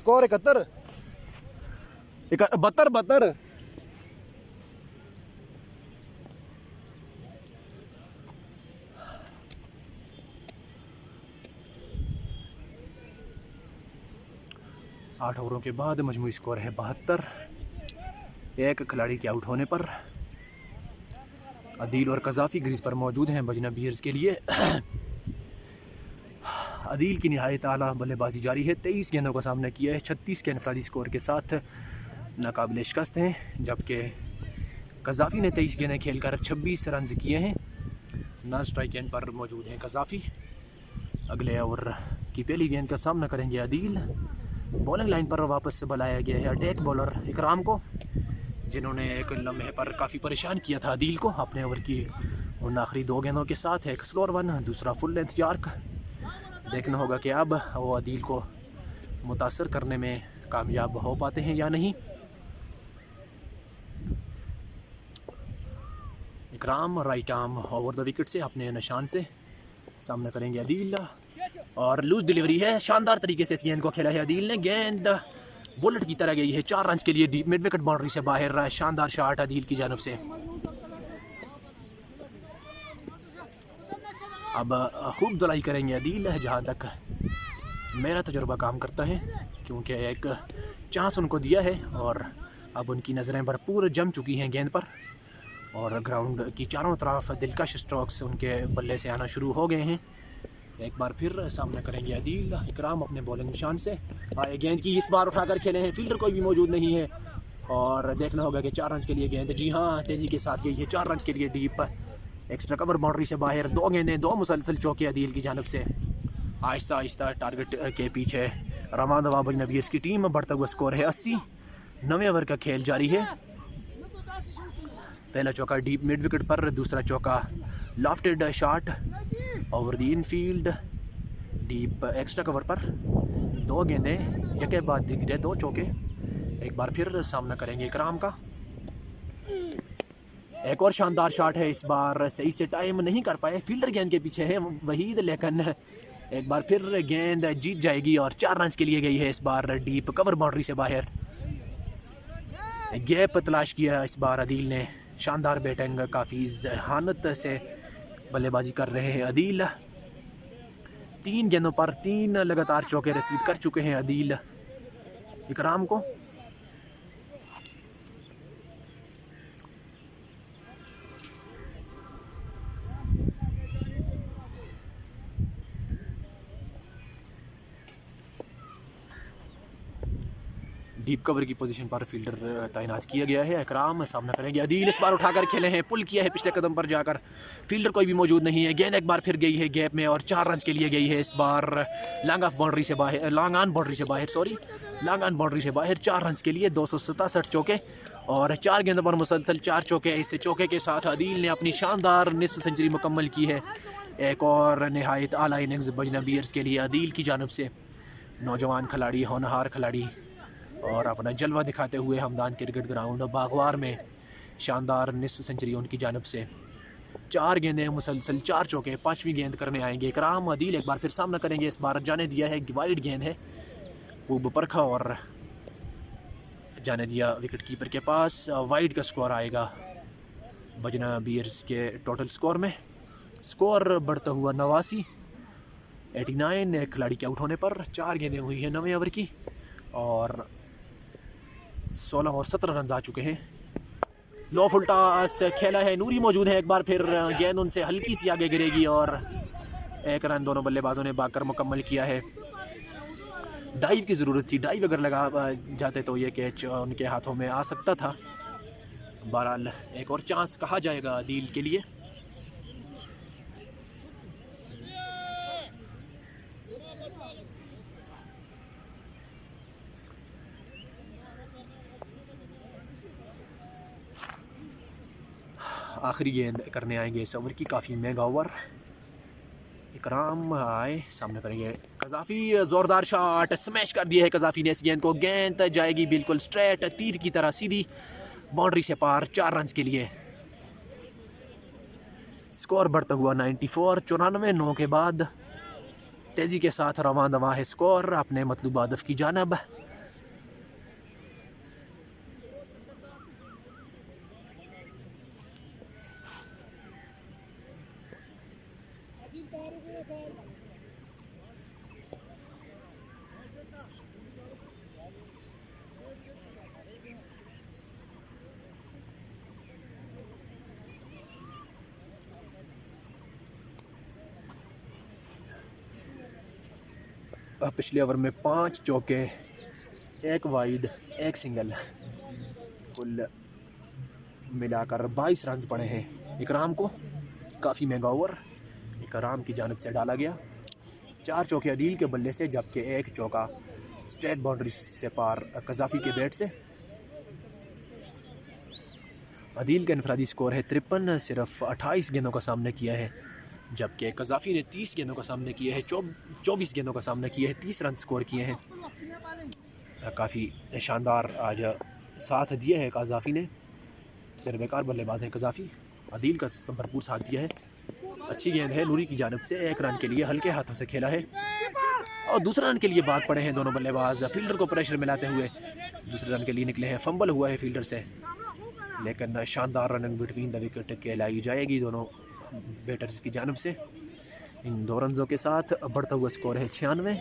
स्कोर 71 72 8 ओवरों के बाद मजमूई स्कोर है 72। एक खिलाड़ी के आउट होने पर अदील और कज़ाफ़ी ग्रीज पर मौजूद हैं बजना बियर्स के लिए। अदील की निहायत आला बल्लेबाजी जारी है, 23 गेंदों का सामना किया है, 36 के इनफरादी स्कोर के साथ नाकाबिल शिकस्त हैं, जबकि कज़ाफ़ी ने 23 गेंदें खेलकर 26 रन किए हैं। नॉन स्ट्राइक एंड पर मौजूद हैं कज़ाफ़ी। अगले ओवर की पहली गेंद का सामना करेंगे अदील। बॉलिंग लाइन पर वापस से बुलाया गया है अटैक बॉलर इकराम को, जिन्होंने एक लम्हे पर काफ़ी परेशान किया था अदील को अपने ओवर की उन आखिरी 2 गेंदों के साथ। एक स्लोअर वन, दूसरा फुल लेंथ यार्क। देखना होगा कि अब वो अदील को मुतासर करने में कामयाब हो पाते हैं या नहीं। इकराम right arm over the wicket से अपने निशान से सामना करेंगे अदील, और लूज डिलीवरी है। शानदार तरीके से इस गेंद को खेला है अदील ने। गेंद बुलेट की तरह गई है 4 रन के लिए डीप मिड विकेट बाउंड्री से बाहर। शानदार शॉट अदील की जानब से। अब खूब धुलाई करेंगे अदील, जहाँ तक मेरा तजुर्बा काम करता है, क्योंकि एक चांस उनको दिया है और अब उनकी नज़रें भरपूर जम चुकी हैं गेंद पर, और ग्राउंड की चारों तरफ दिलकश स्ट्रोक्स उनके बल्ले से आना शुरू हो गए हैं। एक बार फिर सामना करेंगे अदील। इकराम अपने बॉलिंग निशान से आए, गेंद की इस बार उठाकर खेले हैं, फील्डर कोई भी मौजूद नहीं है, और देखना होगा कि 4 रन के लिए गेंद, जी हाँ, तेज़ी के साथ गई है 4 रन के लिए डीप। एक्स्ट्रा कवर बाउंड्री से बाहर 2 गेंदें, 2 मुसलसल चौके अदील की जानब से। आहिस्ता आहिस्ता टारगेट के पीछे रवां दवा बजना बियर्स की टीम। बढ़ता हुआ स्कोर है 80। 9वें ओवर का खेल जारी है। पहला चौका डीप मिड विकेट पर, दूसरा चौका lofted shot over the Enfield deep extra cover पर। 2 गेंदें यके बाद दिखे, 2 चौके। एक बार फिर सामना करेंगे इकराम का। एक और शानदार शॉट है, इस बार सही से टाइम नहीं कर पाए, फील्डर गेंद के पीछे है वहीद, लेकिन एक बार फिर गेंद जीत जाएगी और 4 रन के लिए गई है इस बार डीप कवर बाउंड्री से बाहर। गैप तलाश किया इस बार अदील ने। शानदार बैटिंग, काफ़ी जहानत से बल्लेबाजी कर रहे हैं अदील। 3 गेंदों पर 3 लगातार चौके रसीद कर चुके हैं अदील इकराम को। डीप कवर की पोजीशन पर फील्डर तैनात किया गया है। इकराम सामना करेंगे अदील, इस बार उठाकर खेले हैं, पुल किया है पिछले कदम पर जाकर, फील्डर कोई भी मौजूद नहीं है। गेंद एक बार फिर गई है गैप में और 4 रन के लिए गई है इस बार लॉन्ग ऑन बाउंड्री से बाहर, लॉन्ग ऑन बाउंड्री से बाहर 4 रन के लिए। 267 चौके और 4 गेंदों पर मुसलसल 4 चौके। इस चौके के साथ अदील ने अपनी शानदार निस्फ सेंचुरी मुकम्मल की है। एक और नहायत आला इनिंग्स बजना बियर्स के लिए अदील की जानब से। नौजवान खिलाड़ी, होनहार खिलाड़ी, और अपना जलवा दिखाते हुए हमदान क्रिकेट ग्राउंड बागवार में शानदार निस्फ सेंचुरी उनकी जानब से। 4 गेंदें मुसलसल 4 चौके। 5वीं गेंद करने आएंगे इकराम। अदील एक बार फिर सामना करेंगे, इस बार जाने दिया है, वाइड गेंद है, खूब परखा और जाने दिया विकेट कीपर के पास। वाइड का स्कोर आएगा बजना बियर्स के टोटल स्कोर में। स्कोर बढ़ता हुआ 89। 89 एक खिलाड़ी के आउट होने पर। 4 गेंदें हुई हैं 9वें ओवर की और 16 और 17 रन आ चुके हैं। लो फुल्टा से खेला है, नूरी मौजूद है, एक बार फिर गेंद उनसे हल्की सी आगे गिरेगी और 1 रन दोनों बल्लेबाजों ने बाकर मुकम्मल किया है। डाइव की ज़रूरत थी, डाइव अगर लगा जाते तो ये कैच उनके हाथों में आ सकता था। बहरहाल एक और चांस कहा जाएगा अदील के लिए। आखिरी गेंद करने आएंगे इस ओवर की, काफ़ी महंगा ओवर। इकराम आए, सामने करेंगे कज़ाफ़ी। ज़ोरदार शॉट, स्मैश कर दिया है कज़ाफ़ी ने इस गेंद को। गेंद जाएगी बिल्कुल स्ट्रेट, तीर की तरह सीधी बाउंड्री से पार। 4 रन के लिए। स्कोर बढ़ता हुआ 94। 94 9 के बाद तेज़ी के साथ रवां दवा है स्कोर अपने मतलूबा हदफ की जानब। पिछले ओवर में 5 चौके, 1 वाइड, 1 सिंगल, कुल मिलाकर 22 रन पड़े हैं इकराम को। काफ़ी महंगा ओवर इकराम की जानिब से डाला गया। 4 चौके अदील के बल्ले से, जबकि 1 चौका स्ट्रेट बाउंड्री से पार कज़ाफ़ी के बैट से। अदील का इनफरादी स्कोर है 53, सिर्फ 28 गेंदों का सामना किया है, जबकि कज़ाफ़ी ने 30 गेंदों का सामना किया है, 24 गेंदों का सामना किया है, 30 रन स्कोर किए हैं। काफ़ी शानदार आज साथ दिया है कज़ाफ़ी ने। तजर्बेकार बल्लेबाज है कज़ाफ़ी, अदील का भरपूर साथ दिया है। अच्छी गेंद है नूरी की जानिब से, 1 रन के लिए हल्के हाथों से खेला है और दूसरे रन के लिए भाग पड़े हैं दोनों बल्लेबाज। फील्डर को प्रेशर में लाते हुए दूसरे रन के लिए निकले हैं। फंबल हुआ है फील्डर से, लेकिन शानदार रनिंग बिटवीन द विकेट कहलाई जाएगी दोनों बैटर्स की जानिब से। इन 2 रनों के साथ बढ़ता हुआ स्कोर है 96।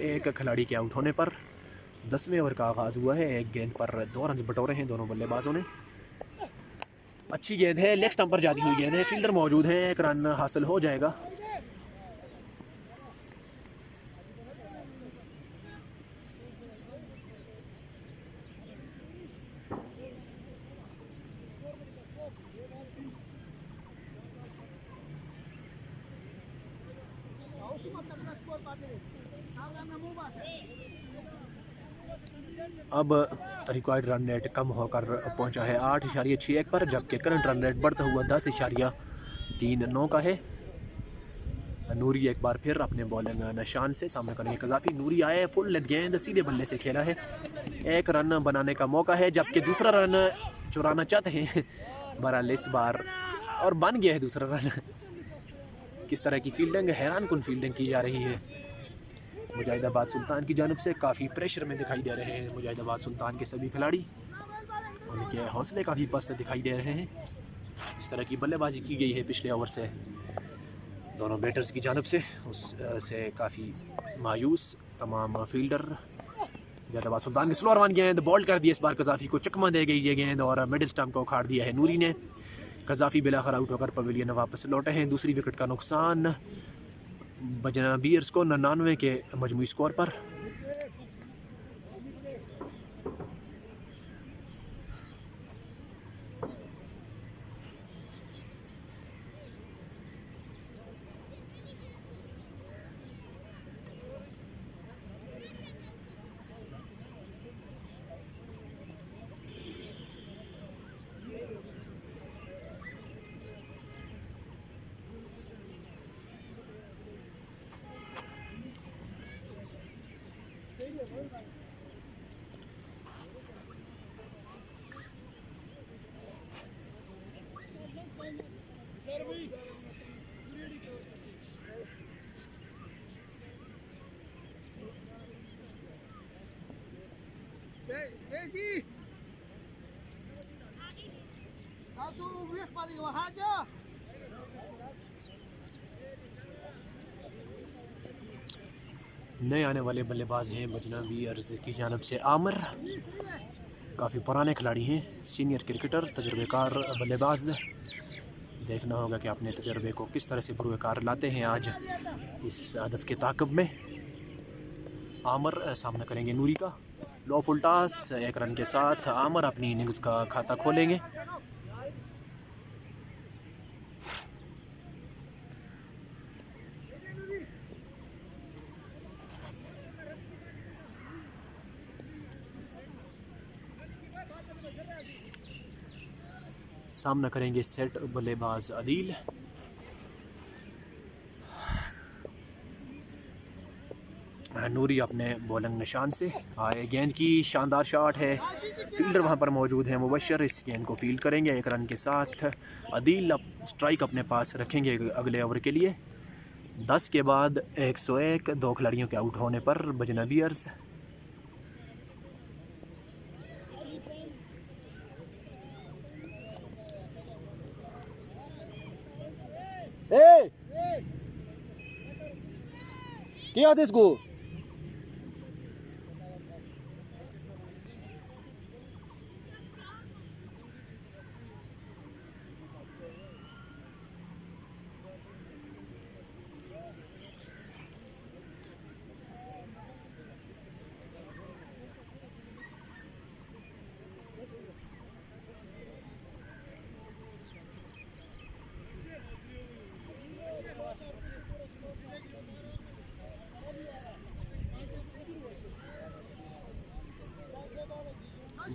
एक खिलाड़ी के आउट होने पर 10वें ओवर का आगाज़ हुआ है। 1 गेंद पर 2 रन बटोरे हैं दोनों बल्लेबाजों ने। अच्छी गेंद है, लेग स्टंप पर जाती हुई गेंद है, फील्डर मौजूद है, 1 रन हासिल हो जाएगा। अब रिक्वायर्ड रन रेट कम होकर पहुंचा है 8.61 पर, जबकि करंट रन रेट बढ़ता हुआ 10.39 का है। नूरी एक बार फिर अपने बॉलिंग निशान से सामना करेंगे कज़ाफ़ी। नूरी आए, फुल लेंथ गेंद सीधे बल्ले से खेला है, 1 रन बनाने का मौका है, जबकि दूसरा रन चुराना चाहते हैं बहरहाल इस बार, और बन गया है दूसरा रन। किस तरह की फील्डिंग, हैरान कुन फील्डिंग की जा रही है मुजाहिदाबाद सुल्तान की जानिब से। काफ़ी प्रेशर में दिखाई दे रहे हैं मुजाहिदाबाद सुल्तान के सभी खिलाड़ी, उनके हौसले काफ़ी पस्त दिखाई दे रहे हैं। इस तरह की बल्लेबाजी की गई है पिछले ओवर से दोनों बैटर्स की जानिब से, उससे काफ़ी मायूस तमाम फील्डर। मुजाहिदाबाद सुल्तान की स्लो रवान गेंद बॉल्ड कर दी इस बार कज़ाफ़ी को, चकमा दे गई ये गेंद और मिडिल स्टंप को उखाड़ दिया है नूरी ने। कज़ाफ़ी बिलाखिर आउट होकर पवेलियन वापस लौटे हैं। दूसरी विकेट का नुकसान बजना बीयर्स को 99 के मजमूई स्कोर पर। नए आने वाले बल्लेबाज हैं बजना बीयर्स की जानिब से आमिर, काफ़ी पुराने खिलाड़ी हैं, सीनियर क्रिकेटर, तजुर्बेकार बल्लेबाज। देखना होगा कि अपने तजर्बे को किस तरह से बुरुकार लाते हैं आज इस हदफ के ताक़ब में। आमिर सामना करेंगे नूरी का। लो फुल टॉस, 1 रन के साथ आमिर अपनी इनिंग्स का खाता खोलेंगे। सामना करेंगे सेट बल्लेबाज अदील। नूरी अपने बॉलिंग निशान से आए, गेंद की शानदार शॉट है, फील्डर वहां पर मौजूद है मुबशर, इस गेंद को फील्ड करेंगे। 1 रन के साथ अदील स्ट्राइक अपने पास रखेंगे अगले ओवर के लिए। 10 के बाद 101, 2 खिलाड़ियों के आउट होने पर बजना बीयर्स। क्या आते इसको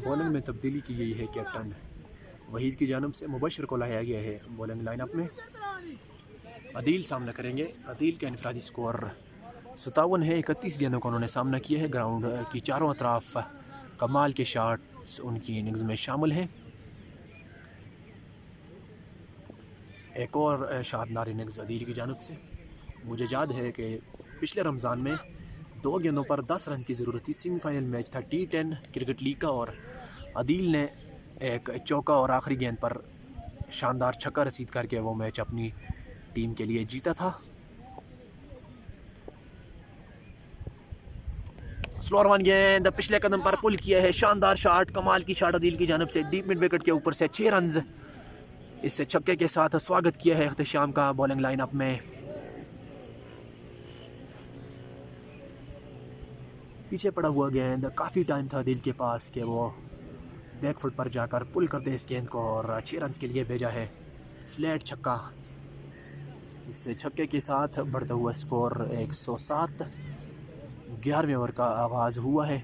बॉलिंग में तब्दीली की गई है। कैप्टन वहीद की जानब से मुबशर को लाया गया है बॉलिंग लाइनअप में। अदील सामना करेंगे। अदील का इनफरादी स्कोर 57 है। 31 गेंदों का उन्होंने सामना किया है। ग्राउंड की चारों अतराफ कमाल के शॉट्स उनकी इनिंग्स में शामिल हैं। एक और शानदार इनिंग्स अदील की जानब से। मुझे याद है कि पिछले रमज़ान में 2 गेंदों पर 10 रन की ज़रूरत थी। सेमीफाइनल मैच था T10 क्रिकेट लीग का और अदील ने एक चौका और आखिरी गेंद पर शानदार छक्का रसीद करके वो मैच अपनी टीम के लिए जीता था। स्लोअर वन गेंद पिछले कदम पर पुल किया है। शानदार शॉट, कमाल की शॉट अदील की जानब से। डीप मिड विकेट के ऊपर से 6 रन इससे छक्के के साथ स्वागत किया है इख्तिशाम का बॉलिंग लाइनअप में। पीछे पड़ा हुआ गेंद, काफ़ी टाइम था अदील के पास कि वो बैक फुट पर जाकर पुल करते इस गेंद को और 6 रन के लिए भेजा है। फ्लैट छक्का, इससे छक्के के साथ बढ़ता हुआ स्कोर 107। 11वें ओवर का आगाज़ हुआ है।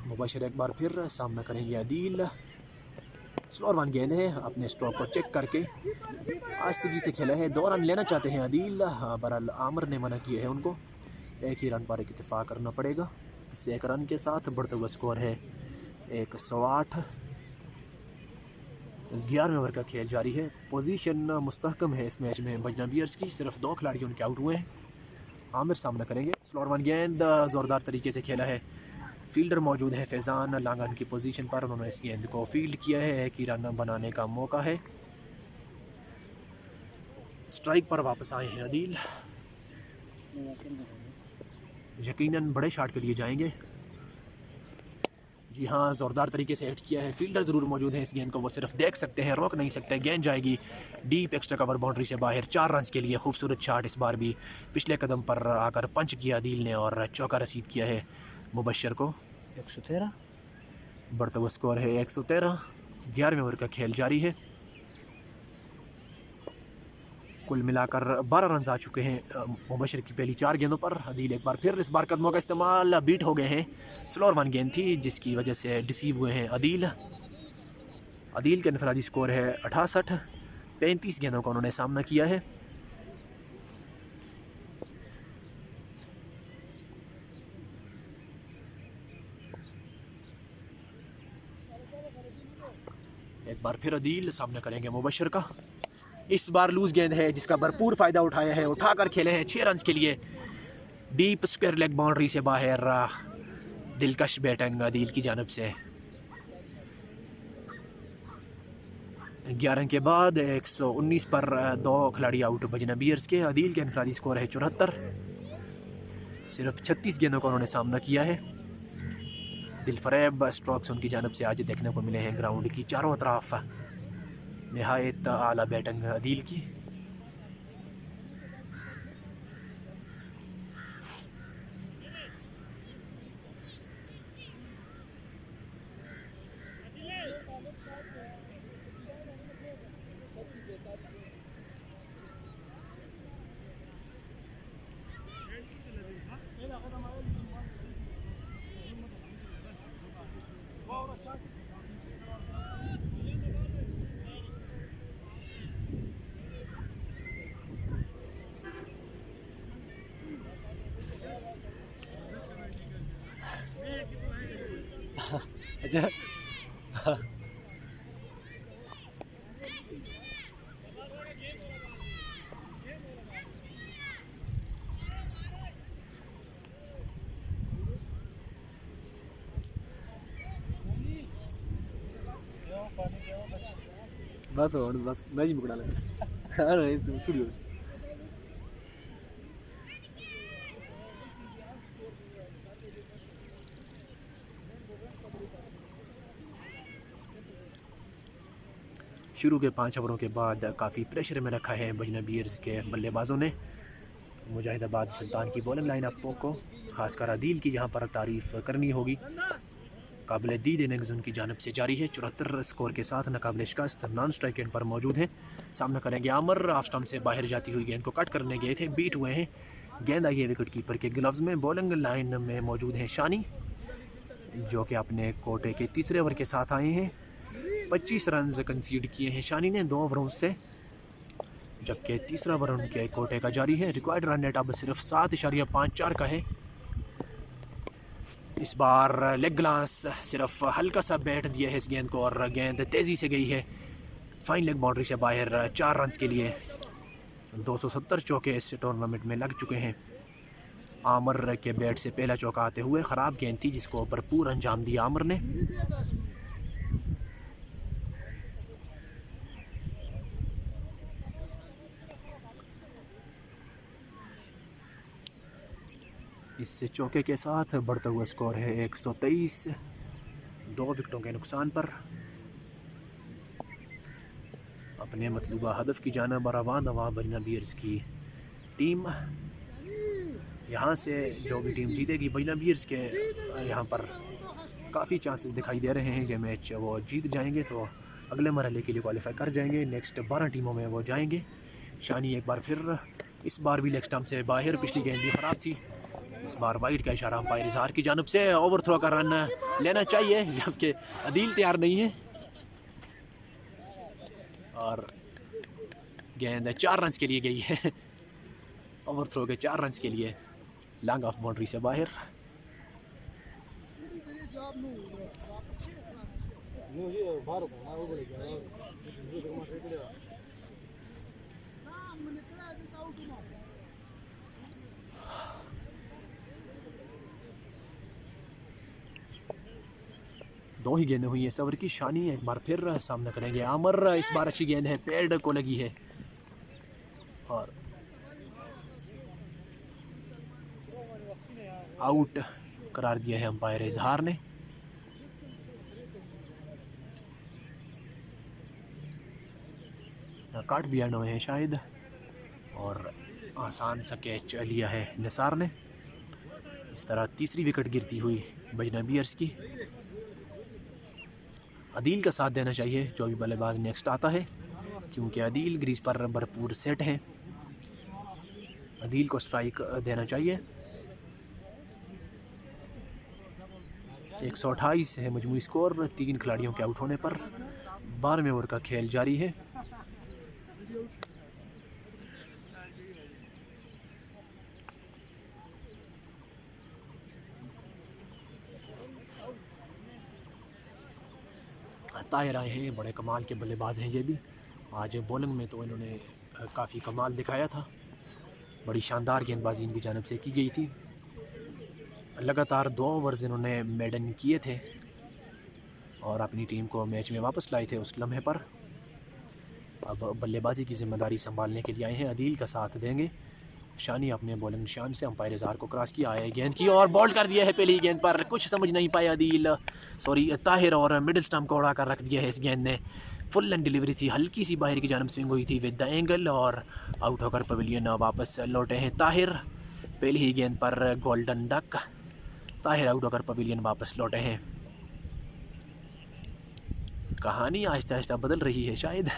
मुबशर एक बार फिर सामना करेंगे अदील। स्लोअर वन गेंद है, अपने स्ट्रोक को चेक करके आस्तिगी से खेला है। 2 रन लेना चाहते हैं अदील, बहरहाल आमिर ने मना किया है उनको। एक ही रन पर इत्तेफाक करना पड़ेगा। इससे 1 रन के साथ बढ़ता हुआ स्कोर है 108। 11वें ओवर का खेल जारी है। पोजीशन मुस्तहकम है इस मैच में बजना बियर्स की। सिर्फ 2 खिलाड़ी उनके आउट हुए हैं। आमिर सामना करेंगे। स्लोअर वन गेंद ज़ोरदार तरीके से खेला है। फील्डर मौजूद है फैज़ान लांगन की पोजीशन पर। उन्होंने इस गेंद को फील्ड किया है। एक ही रन बनाने का मौका है। स्ट्राइक पर वापस आए हैं अदील। यकीनन बड़े शॉट के लिए जाएंगे। जी हाँ, ज़ोरदार तरीके से हिट किया है। फील्डर ज़रूर मौजूद है इस गेंद को, वो सिर्फ देख सकते हैं, रोक नहीं सकते। गेंद जाएगी डीप एक्स्ट्रा कवर बाउंड्री से बाहर। 4 रन के लिए खूबसूरत शॉट। इस बार भी पिछले कदम पर आकर पंच किया अदील ने और चौका रसीद किया है मुबशर को। 113 बढ़ता हुआ स्कोर है 113। 11वें ओवर का खेल जारी है। कुल मिलाकर 12 रन आ चुके हैं मुबशर की पहली 4 गेंदों पर। अदील एक बार फिर इस बार कदमों का इस्तेमाल, बीट हो गए हैं। स्लोअर वन गेंद थी जिसकी वजह से डिसीव हुए हैं अदील। अदील का इनफरादी स्कोर है 68। 35 गेंदों का उन्होंने सामना किया है। एक बार फिर अदील सामना करेंगे मुबशर का। इस बार लूज गेंद है जिसका भरपूर फ़ायदा उठाया है। उठाकर खेले हैं 6 रन के लिए डीप स्क्वायर लेग बाउंड्री से बाहर। दिलकश बैटिंग अदील की जानब से। 11 के बाद 119 पर 2 खिलाड़ी आउट बजना बियर्स के। अदील के इनफरादी स्कोर है 74। सिर्फ 36 गेंदों का उन्होंने सामना किया है। दिलफरेब स्ट्रोक्स उनकी जानब से आज देखने को मिले हैं ग्राउंड की चारों तरफ। नहायत आला बैटिंग अदील की। अच्छा बस और बस मैं ही पकड़ा लगा। हाँ नहीं स्टूडियो शुरू के 5 ओवरों के बाद काफ़ी प्रेशर में रखा है बजनबीर्स के बल्लेबाजों ने। मुजाहिदाबाद सुल्तान की बॉलिंग लाइन अपो को खासकर अदील की यहाँ पर तारीफ़ करनी होगी। काबिल दीद इनिंग्स उनकी जानब से जारी है। 74 स्कोर के साथ नाकाबिल शिकस्त नॉन स्ट्राइक एंड पर मौजूद हैं। सामना करेंगे आमर। ऑफ स्टंप से बाहर जाती हुई गेंद को कट करने गए थे, बीट हुए हैं। गेंद आई है विकेट कीपर के ग्लव्स में। बॉलिंग लाइन में मौजूद हैं शानी, जो कि अपने कोटे के तीसरे ओवर के साथ आए हैं। 25 रन कंसीड किए हैं शानी ने 2 ओवरों से, जबकि तीसरा ओवर उनके कोटे का जारी है। रिक्वायर्ड रन रेट अब सिर्फ 7.54 का है। इस बार लेग ग्लांस सिर्फ हल्का सा बैठ दिया है इस गेंद को और गेंद तेज़ी से गई है फाइन लेग बाउंड्री से बाहर 4 रन के लिए। 270 चौके इस टूर्नामेंट में लग चुके हैं। आमर के बैट से पहला चौका आते हुए ख़राब गेंद थी जिसको भरपूर अंजाम दिया आमर ने। इस चौके के साथ बढ़ता हुआ स्कोर है 123, 2 विकेटों के नुकसान पर। अपने मतलूबा हदफ की जानिब रवान दवा बजनबीर्स की टीम। यहाँ से जो भी टीम जीतेगी, बजनबीर्स के यहाँ पर काफ़ी चांसेस दिखाई दे रहे हैं कि मैच वो जीत जाएंगे तो अगले मरहले के लिए क्वालिफाई कर जाएंगे। नेक्स्ट 12 टीमों में वो जाएंगे। शानी एक बार फिर, इस बार भी लेग स्टंप से बाहर। पिछली गेंद भी ख़राब थी। इस बार वाइड का इशारा अंपायर इजहार की जानब से। ओवर थ्रो का रन लेना चाहिए, जबकि अदील तैयार नहीं है और गेंद 4 रन के लिए गई है। ओवर थ्रो के 4 रन के लिए लॉन्ग ऑफ बाउंड्री से बाहर। दो ही गेंदें हुई हैं सवर की। शानी एक बार फिर सामना करेंगे आमर। इस बार अच्छी गेंद है, पैड को लगी है और आउट करार दिया है अंपायर इजहार ने। काट भी आने हुए हैं शायद और आसान सा कैच लिया है निसार ने। इस तरह तीसरी विकेट गिरती हुई बजनबीर्स की। अदील का साथ देना चाहिए जो भी बल्लेबाज नेक्स्ट आता है, क्योंकि अदील ग्रीज पर भरपूर सेट है। अदील को स्ट्राइक देना चाहिए। 128 है मजमूई स्कोर 3 खिलाड़ियों के आउट होने पर। 12वें ओवर का खेल जारी है। ताहिर आए हैं, बड़े कमाल के बल्लेबाज हैं ये भी। आज बॉलिंग में तो इन्होंने काफ़ी कमाल दिखाया था। बड़ी शानदार गेंदबाजी इनकी जानब से की गई थी। लगातार 2 ओवर्स इन्होंने मेडन किए थे और अपनी टीम को मैच में वापस लाए थे उस लम्हे पर। अब बल्लेबाजी की जिम्मेदारी संभालने के लिए आए हैं। अदील का साथ देंगे। शानी अपने बॉलिंग निशान से अंपायर इजहार को क्रॉस किया है, गेंद की और बॉल्ड कर दिया है पहली गेंद पर। कुछ समझ नहीं पाया अदील, सॉरी ताहिर, और मिडिल स्टंप को उड़ा कर रख दिया है इस गेंद ने। फुल एंड डिलीवरी थी, हल्की सी बाहर की जानब स्विंग हुई थी विद द एंगल और आउट होकर पवेलियन वापस लौटे हैं ताहिर। पहली ही गेंद पर गोल्डन डक। ताहिर आउट होकर पवेलियन वापस लौटे हैं। कहानी आहिस्ता आहिस्ता बदल रही है शायद।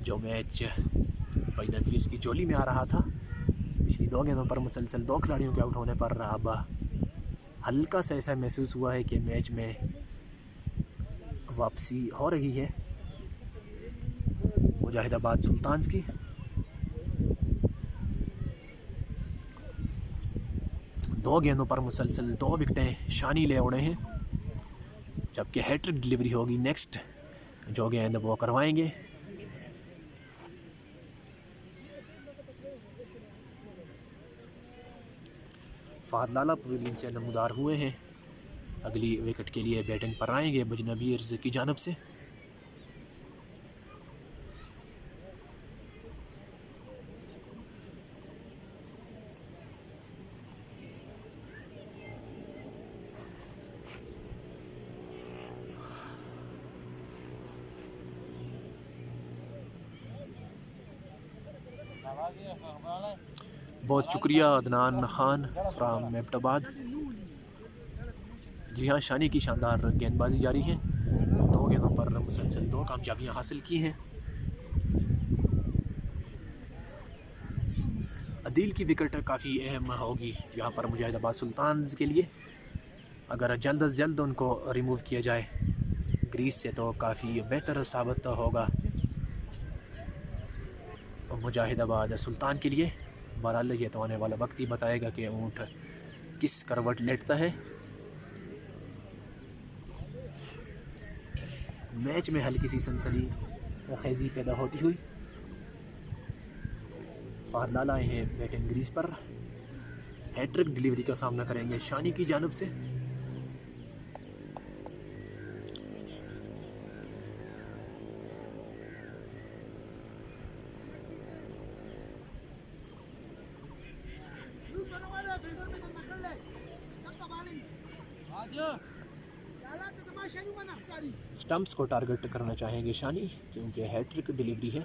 जो मैच बजनबीर्स की जोली में आ रहा था, पिछली 2 गेंदों पर मुसलसल 2 खिलाड़ियों के आउट होने पर अब हल्का सा ऐसा महसूस हुआ है कि मैच में वापसी हो रही है मुजाहिदाबाद सुल्तान्स की। दो गेंदों पर मुसलसल 2 विकेटें शानी ले उड़े हैं, जबकि हैट्रिक डिलीवरी होगी नेक्स्ट जो गेंद वो करवाएंगे। फ़हद लाला पवेलियन से नमूदार हुए हैं। अगली विकेट के लिए बैटिंग पर आएंगे बजनबीर्स की जानब से। बहुत शुक्रिया अदनान खान फ्राम एबटाबाद। जी हाँ, शानी की शानदार गेंदबाजी जारी है। 2 गेंदों पर मुसलसल 2 कामयाबियाँ हासिल की हैं। अदील की विकेट काफ़ी अहम होगी यहाँ पर मुजाहिदाबाद सुल्तान्स के लिए। अगर जल्द अज जल्द उनको रिमूव किया जाए ग्रीस से तो काफ़ी बेहतर साबित होगा मुजाहिदाबाद सुल्तान के लिए। बहरहाल ये तो आने वाला वक्त ही बताएगा कि ऊँट किस करवट लेटता है। मैच में हल्की सी सनसनी खेजी पैदा होती हुई फहद लाला आए हैं बैटिंग ग्रीज पर। हैट्रिक डिलीवरी का सामना करेंगे शानी की जानिब से। स्टंप्स को टारगेट करना चाहेंगे शानी क्योंकि हैट्रिक डिलीवरी है,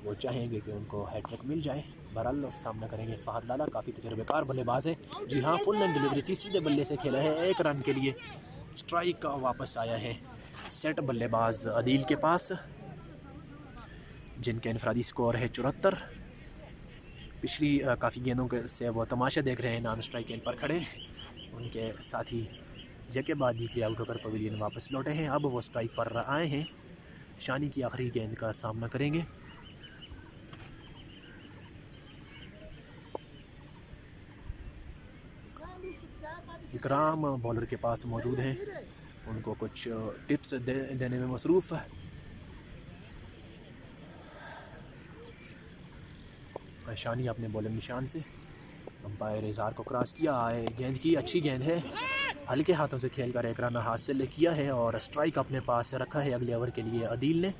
वो चाहेंगे कि उनको हैट्रिक मिल जाए। बहरहाल सामना करेंगे फहद लाला, काफ़ी तजर्बेकार बल्लेबाज है। जी हाँ, फुल लेंथ डिलीवरी थी, सीधे बल्ले से खेला है, 1 रन के लिए स्ट्राइक का वापस आया है सेट बल्लेबाज अदील के पास, जिनके इनफरादी स्कोर है 74। पिछली काफ़ी गेंदों के से वो तमाशा देख रहे हैं नॉन स्ट्राइक गेंद पर खड़े। उनके साथी जके बाद के आउट होकर पवेलियन वापस लौटे हैं। अब वो स्ट्राइक पर आए हैं, शानी की आखिरी गेंद का सामना करेंगे। इकराम बॉलर के पास मौजूद हैं, उनको कुछ टिप्स देने में मसरूफ़ है। शानी अपने बॉलिंग निशान से अंपायर इजहार को क्रॉस किया है। गेंद की अच्छी गेंद है, हल्के हाथों से खेलकर 1 रन हासिल किया है और स्ट्राइक अपने पास रखा है अगले ओवर के लिए अदील ने।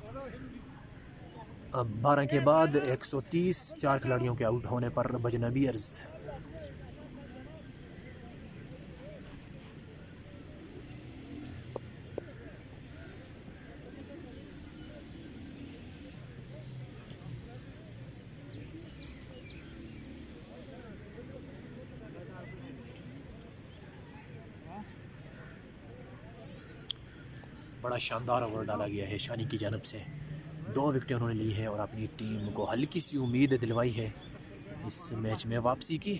अब 12 के बाद 130, 4 खिलाड़ियों के आउट होने पर बजनबी अर्ज। बड़ा शानदार ओवर डाला गया है शानी की जानब से। 2 विकेटें उन्होंने ली हैं और अपनी टीम को हल्की सी उम्मीद दिलवाई है इस मैच में वापसी की।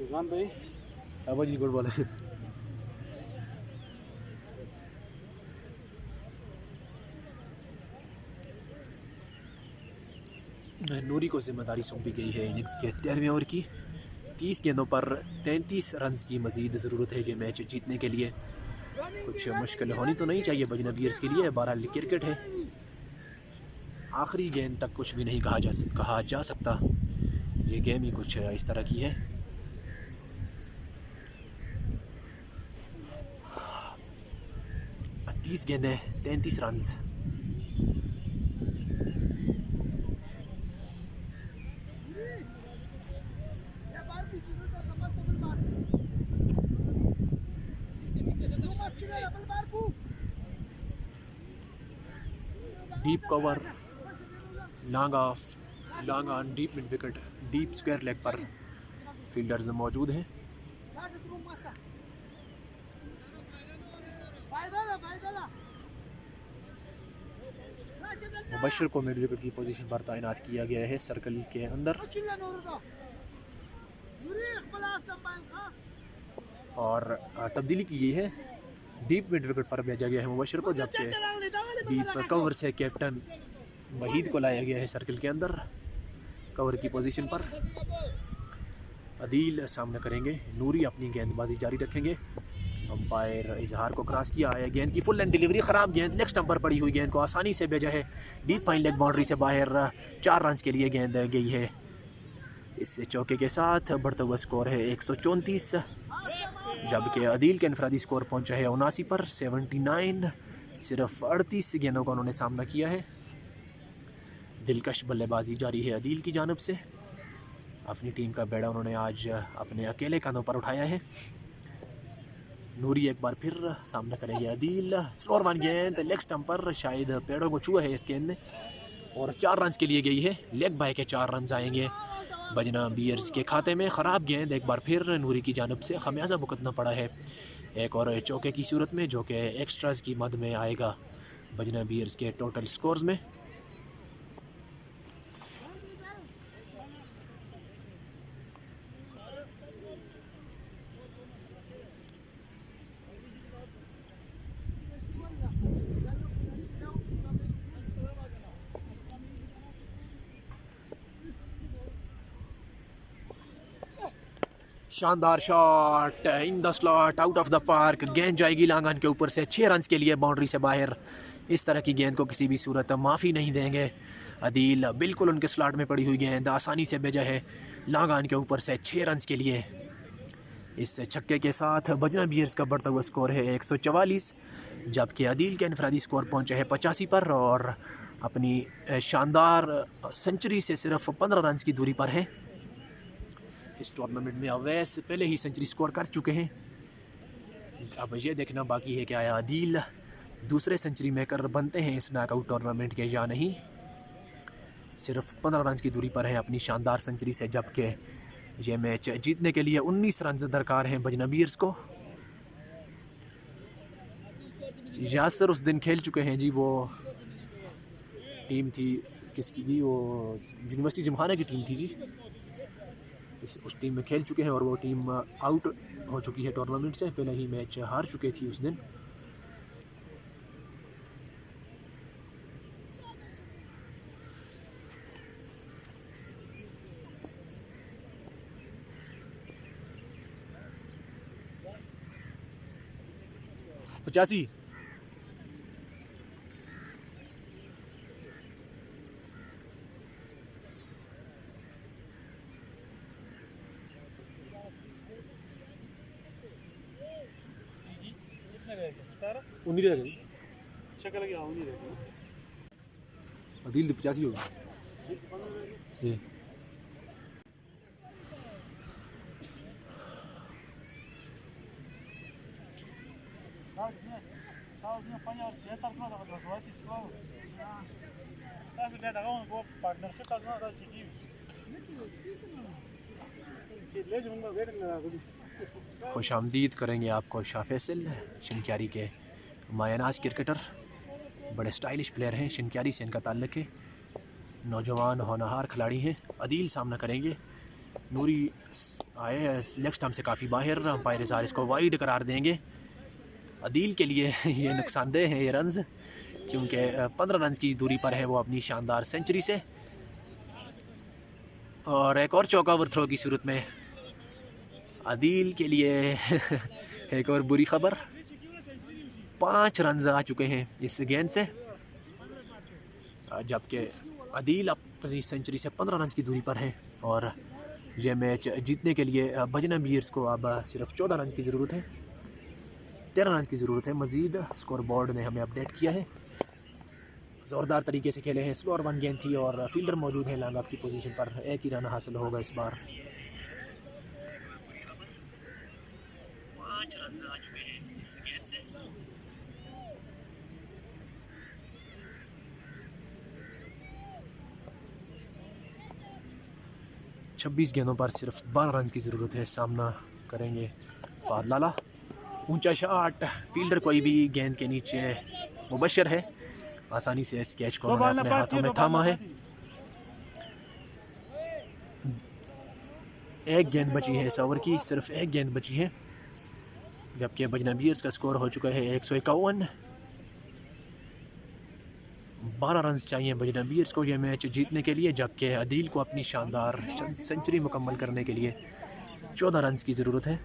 रिजवान भाई अब जी गुड बॉलर। नूरी को जिम्मेदारी सौंपी गई है इनिंग्स के 13वें ओवर की। 30 गेंदों पर 33 रन की मज़ीद ज़रूरत है ये मैच जीतने के लिए। कुछ मुश्किल होनी तो नहीं चाहिए बजनबीर्स के लिए, बहरहाल क्रिकेट है, आखिरी गेंद तक कुछ भी नहीं कहा जा सकता। ये गेम ही कुछ इस तरह की है। तीस गेंदें 33 run. Deep cover, long on, deep mid wicket, deep square leg पर फील्डर्स मौजूद हैं। मुबशर को मिड विकेट की पोजीशन पर तैनात किया गया है सर्कल के अंदर, और तब्दीली की गई है, डीप मिड विकेट पर भेजा गया है मुबशर को, जबकि डीप कवर से कैप्टन वहीद को लाया गया है सर्कल के अंदर कवर की पोजीशन पर। अदील सामना करेंगे, नूरी अपनी गेंदबाजी जारी रखेंगे। अंपायर इजहार को क्रॉस किया है, गेंद की फुल लेंथ डिलीवरी, ख़राब गेंद, लेग स्टंप पर पड़ी हुई गेंद को आसानी से भेजा है डीप फाइन लेग बाउंड्री से बाहर। 4 रन के लिए गेंद गई है। इस चौके के साथ बढ़ता हुआ स्कोर है 134, जबकि अदील के इनफरादी स्कोर पहुंचा है 79 पर 79। सिर्फ 38 गेंदों का उन्होंने सामना किया है। दिलकश बल्लेबाजी जारी है अदील की जानिब से। अपनी टीम का बेड़ा उन्होंने आज अपने अकेले कंधों पर उठाया है। नूरी एक बार फिर सामना करेंगे अदील। स्लोअर वन गेंद लेग स्टंप पर, शायद पेड़ों को छुआ है इस गेंद ने और 4 रन के लिए गई है। लेग बाय के 4 रन आएंगे बजना बियर्स के खाते में। ख़राब गेंद एक बार फिर नूरी की जानब से खमियाजा भुगतना पड़ा है एक और चौके की सूरत में, जो कि एक्स्ट्रास की मद में आएगा बजना बियर्स के टोटल स्कोर्स में। शानदार shot in the slot, out of the park. गेंद जाएगी लांगन के ऊपर से 6 रन के लिए बाउंड्री से बाहर। इस तरह की गेंद को किसी भी सूरत माफ़ी नहीं देंगे अदील। बिल्कुल उनके स्लॉट में पड़ी हुई गेंद आसानी से भेजा है लांगन के ऊपर से 6 रन के लिए। इस छक्के के साथ बजना बियर्स का बढ़ता हुआ स्कोर है 144, जबकि अदील के इनफरादी स्कोर पहुंचे है 85 पर और अपनी शानदार सेंचुरी से सिर्फ 15 रन की दूरी पर है। इस टूर्नामेंट में अवैस पहले ही सेंचुरी स्कोर कर चुके हैं। अब ये देखना बाकी है कि आया अदील दूसरे सेंचुरी मेकर बनते हैं इस नॉकआउट टूर्नामेंट के या नहीं। सिर्फ 15 रन की दूरी पर है अपनी शानदार सेंचुरी से, जबकि ये मैच जीतने के लिए 19 रन दरकार हैं बजना बियर्स को। यासर उस दिन खेल चुके हैं जी, वो टीम थी किसकी जी, वो यूनिवर्सिटी जिमखाना की टीम थी जी। उस टीम में खेल चुके हैं और वो टीम आउट हो चुकी है टूर्नामेंट से, पहले ही मैच हार चुके थी उस दिन। पचासी उन्हीं रह गई शक्ल क्या होनी रहेगी। अदील तो 85 होगी ये। खुश आमदीद करेंगे आपको शाह फैसल, शिनक्यारी के मायानाज क्रिकेटर। बड़े स्टाइलिश प्लेयर हैं, शिनक्यारी से इनका ताल्लुक़ है, नौजवान होनहार खिलाड़ी हैं। अदील सामना करेंगे। नूरी आए लेग स्टंप से काफ़ी बाहर, अंपायर सार इसको वाइड करार देंगे। अदील के लिए ये नुकसानदेह हैं ये रन्स, क्योंकि 15 रन की दूरी पर है वो अपनी शानदार सेंचुरी से। और एक और चौका ओवर थ्रो की सूरत में अदील के लिए एक और बुरी खबर, 5 रन आ चुके हैं इस गेंद से, जबकि अदील अपनी सेंचुरी से 15 रन की दूरी पर हैं। और ये मैच जीतने के लिए बजना बियर्स को अब सिर्फ 14 रन की ज़रूरत है, 13 रन की ज़रूरत है मज़ीद। स्कोर बोर्ड ने हमें अपडेट किया है। ज़ोरदार तरीके से खेले हैं, स्लोअर वन गेंद थी और फील्डर मौजूद है लॉन्ग ऑफ की पोजीशन पर। 1 ही रन हासिल होगा इस बार। 5 रन आ चुके हैं इस गेंद से। छब्बीस गेंदों पर सिर्फ 12 रन की ज़रूरत है। सामना करेंगे फादलाला। ऊंचा शॉट, फील्डर कोई भी गेंद के नीचे मुबशर है, आसानी से इस कैच को उन्होंने अपने हाथों में थामा है। 1 गेंद बची है इस ओवर की, सिर्फ 1 गेंद बची है, जबकि बजना बियर्स का स्कोर हो चुका है 151। 12 रन चाहिए बजना बियर्स को यह मैच जीतने के लिए, जबकि अदील को अपनी शानदार सेंचुरी मुकम्मल करने के लिए 14 रन की ज़रूरत है।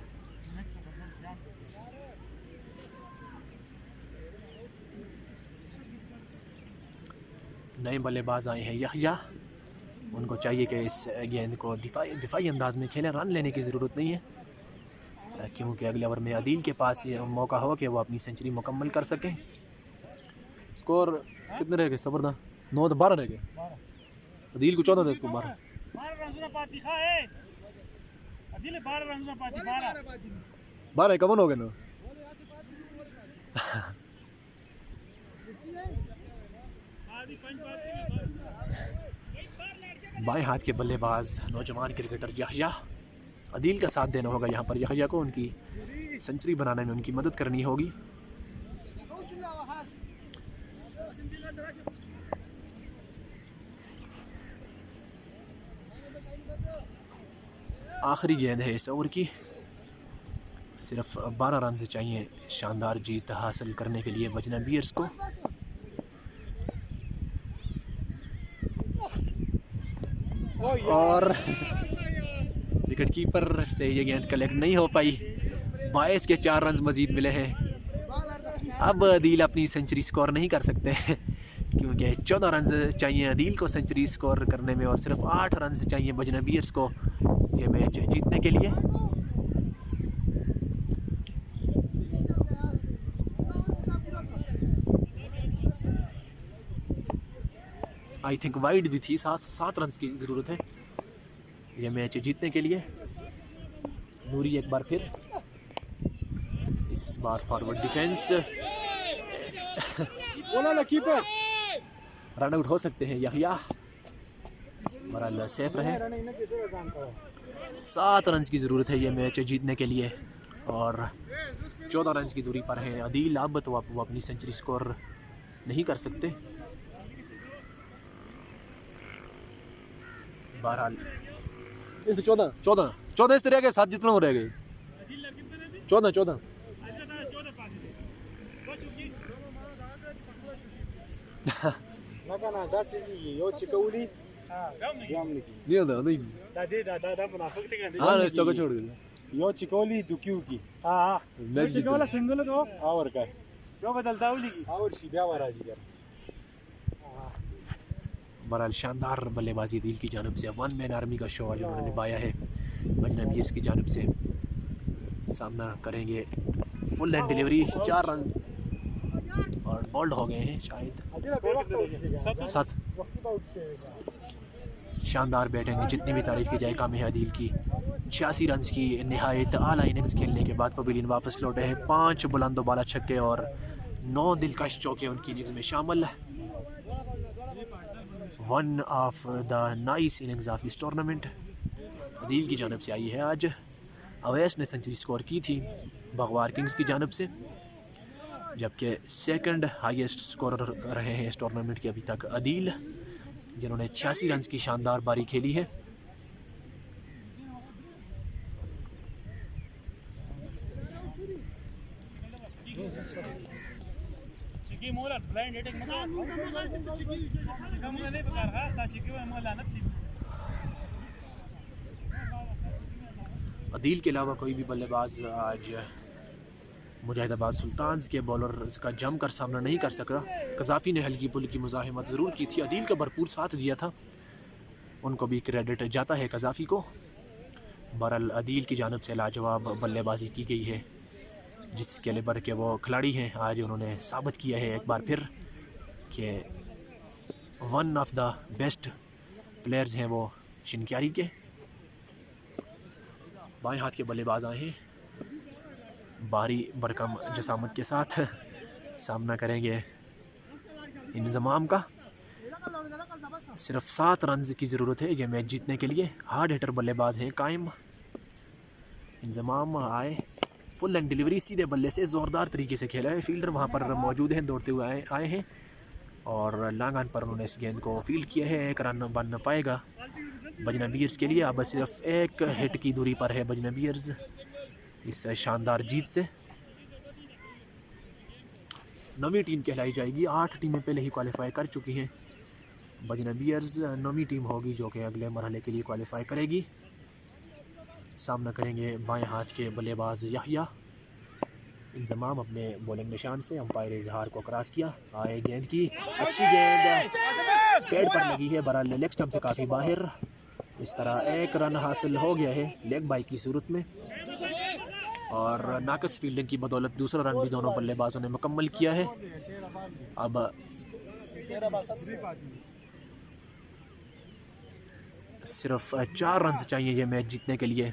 नए बल्लेबाज आए हैं यहया, उनको चाहिए कि इस गेंद को दिफाई अंदाज में खेलें। रन लेने की ज़रूरत नहीं है, क्योंकि अगले ओवर में अदील के पास ये मौका हो कि वो अपनी सेंचुरी मुकम्मल कर सकें। स्कोर कितने रह गए? जबरदस्त 9 तो 12 रह गए। अदील को 14 था, इसको 12। 12 कमन हो गए ना। बाएं हाथ के बल्लेबाज नौजवान क्रिकेटर याह्या अदील का साथ देना होगा यहाँ पर। याह्या को उनकी सेंचुरी बनाने में उनकी मदद करनी होगी। आखिरी गेंद है इस ओवर की। सिर्फ 12 रन से चाहिए शानदार जीत हासिल करने के लिए बजना बियर्स को। और विकेट कीपर से ये गेंद कलेक्ट नहीं हो पाई। 22 के 4 रन मजीद मिले हैं। अब अदील अपनी सेंचुरी स्कोर नहीं कर सकते क्योंकि 14 रन चाहिए अदील को सेंचुरी स्कोर करने में और सिर्फ 8 रन चाहिए बजना बियर्स को ये मैच जीतने के लिए। आई थिंक वाइड भी थी। 7 रन की ज़रूरत है ये मैच जीतने के लिए। नूरी एक बार फिर, इस बार forward defence. Keeper run out हो सकते हैं याह्या। बहरहाल सेफ रहे। 7 रन की ज़रूरत है ये मैच जीतने के लिए और 14 रन की दूरी पर है अदील। अब तो वो अपनी सेंचुरी स्कोर नहीं कर सकते। बहरहाल इस 14 इस तरह के साथ जितना हो रह गए 14 Maka na dasi ni yo chikauli gam ni नहीं होता नहीं। हाँ चौका छोड़ दे yo chikauli dukiu ki match जीतो। सिंगल दो और का जो बदलता हुई की और शिबिया वाराजी कर। बहरहाल शानदार बल्लेबाजी अदील की जानिब से। 1 मैन आर्मी का शो आज उन्होंने निभाया है बजना बियर्स की जानिब से। सामना करेंगे फुल एंड डिलीवरी। 4 रन और बोल्ड हो गए हैं शायद 7। शानदार बैटिंग जितनी भी तारीफ की जाए कम है अदील की। 86 रन की नहायत आला इनिंग्स खेलने के बाद पवेलियन वापस लौटे हैं। 5 बुलंदो बाला छक्के और 9 दिलकश चौके उनकी इनिंग्स में शामिल। One of the nice innings of this tournament Adeel की जानिब से आई है आज। अवैस ने सेंचुरी स्कोर की थी बगवार किंग्स की जानिब से, जबकि सेकंड हाईएस्ट स्कोरर रहे हैं इस टूर्नामेंट के अभी तक अदील, जिन्होंने 86 रन की शानदार पारी खेली है। अदील के अलावा कोई भी बल्लेबाज आज मुजाहिदाबाद सुल्तान्स के बॉलर्स का जमकर सामना नहीं कर सका। कज़ाफ़ी ने हल्की फुल्की मुज़ाहिमत ज़रूर की थी, अदील का भरपूर साथ दिया था, उनको भी क्रेडिट जाता है कज़ाफ़ी को। बहरहाल अदील की जानिब से लाजवाब बल्लेबाजी की गई है। जिस कैलिबर के वो खिलाड़ी हैं आज उन्होंने साबित किया है एक बार फिर कि one of the best players हैं वो शिनक्यारी के। बाएं हाथ के बल्लेबाज आए हैं, भारी भरकम जसामत के साथ सामना करेंगे इंजमाम का। सिर्फ 7 रन की ज़रूरत है ये मैच जीतने के लिए। हार्ड हिटर बल्लेबाज हैं कायम। इंजमाम आए, फुल एंड डिलीवरी सीधे बल्ले से ज़ोरदार तरीके से खेला है। फील्डर वहाँ पर मौजूद हैं, दौड़ते हुए आए हैं और लॉन्ग ऑन पर उन्होंने इस गेंद को फील्ड किया है। 1 रन बन पाएगा बजना बियर्स के लिए। अब सिर्फ 1 हिट की दूरी पर है बजना बियर्स इस शानदार जीत से। 9वीं टीम कहलाई जाएगी। 8 टीमें पहले ही क्वालिफाई कर चुकी हैं। बजना बियर्स 9वीं टीम होगी जो कि अगले मरहले के लिए क्वालिफाई करेगी। सामना करेंगे बाएं हाथ के बल्लेबाज याह्या। इंजमाम अपने बॉलिंग निशान से अंपायर इजहार को क्रॉस किया। आए गेंद की अच्छी गेंद पैड पर लगी है, बहरहाल लेग स्टंप से काफ़ी बाहर। इस तरह 1 रन हासिल हो गया है लेग बाई की सूरत में और नाकस फील्डिंग की बदौलत दूसरा रन भी दोनों बल्लेबाजों ने मुकम्मल किया है। अब सिर्फ 4 रन चाहिए ये मैच जीतने के लिए।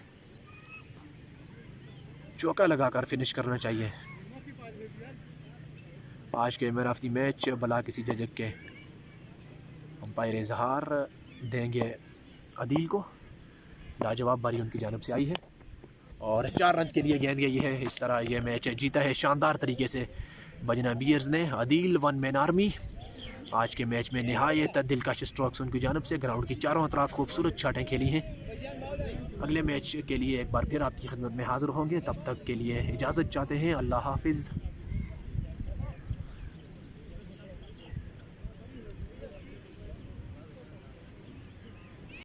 चौका लगाकर फिनिश करना चाहिए। आज के मैन ऑफ द मैच भला किसी जजक के अंपायर इजहार देंगे अदील को। लाजवाब बारी उनकी जानब से आई है और 4 रन के लिए गेंद गई है। इस तरह ये मैच जीता है शानदार तरीके से बजना बियर्स ने। अदील 1 मैन आर्मी आज के मैच में नहायत दिलकश स्ट्रोक्स उनकी जानब से ग्राउंड की चारों तरफ खूबसूरत छाटें खेली हैं। अगले मैच के लिए एक बार फिर आपकी खिदमत में हाज़िर होंगे, तब तक के लिए इजाज़त चाहते हैं। अल्लाह हाफिज़।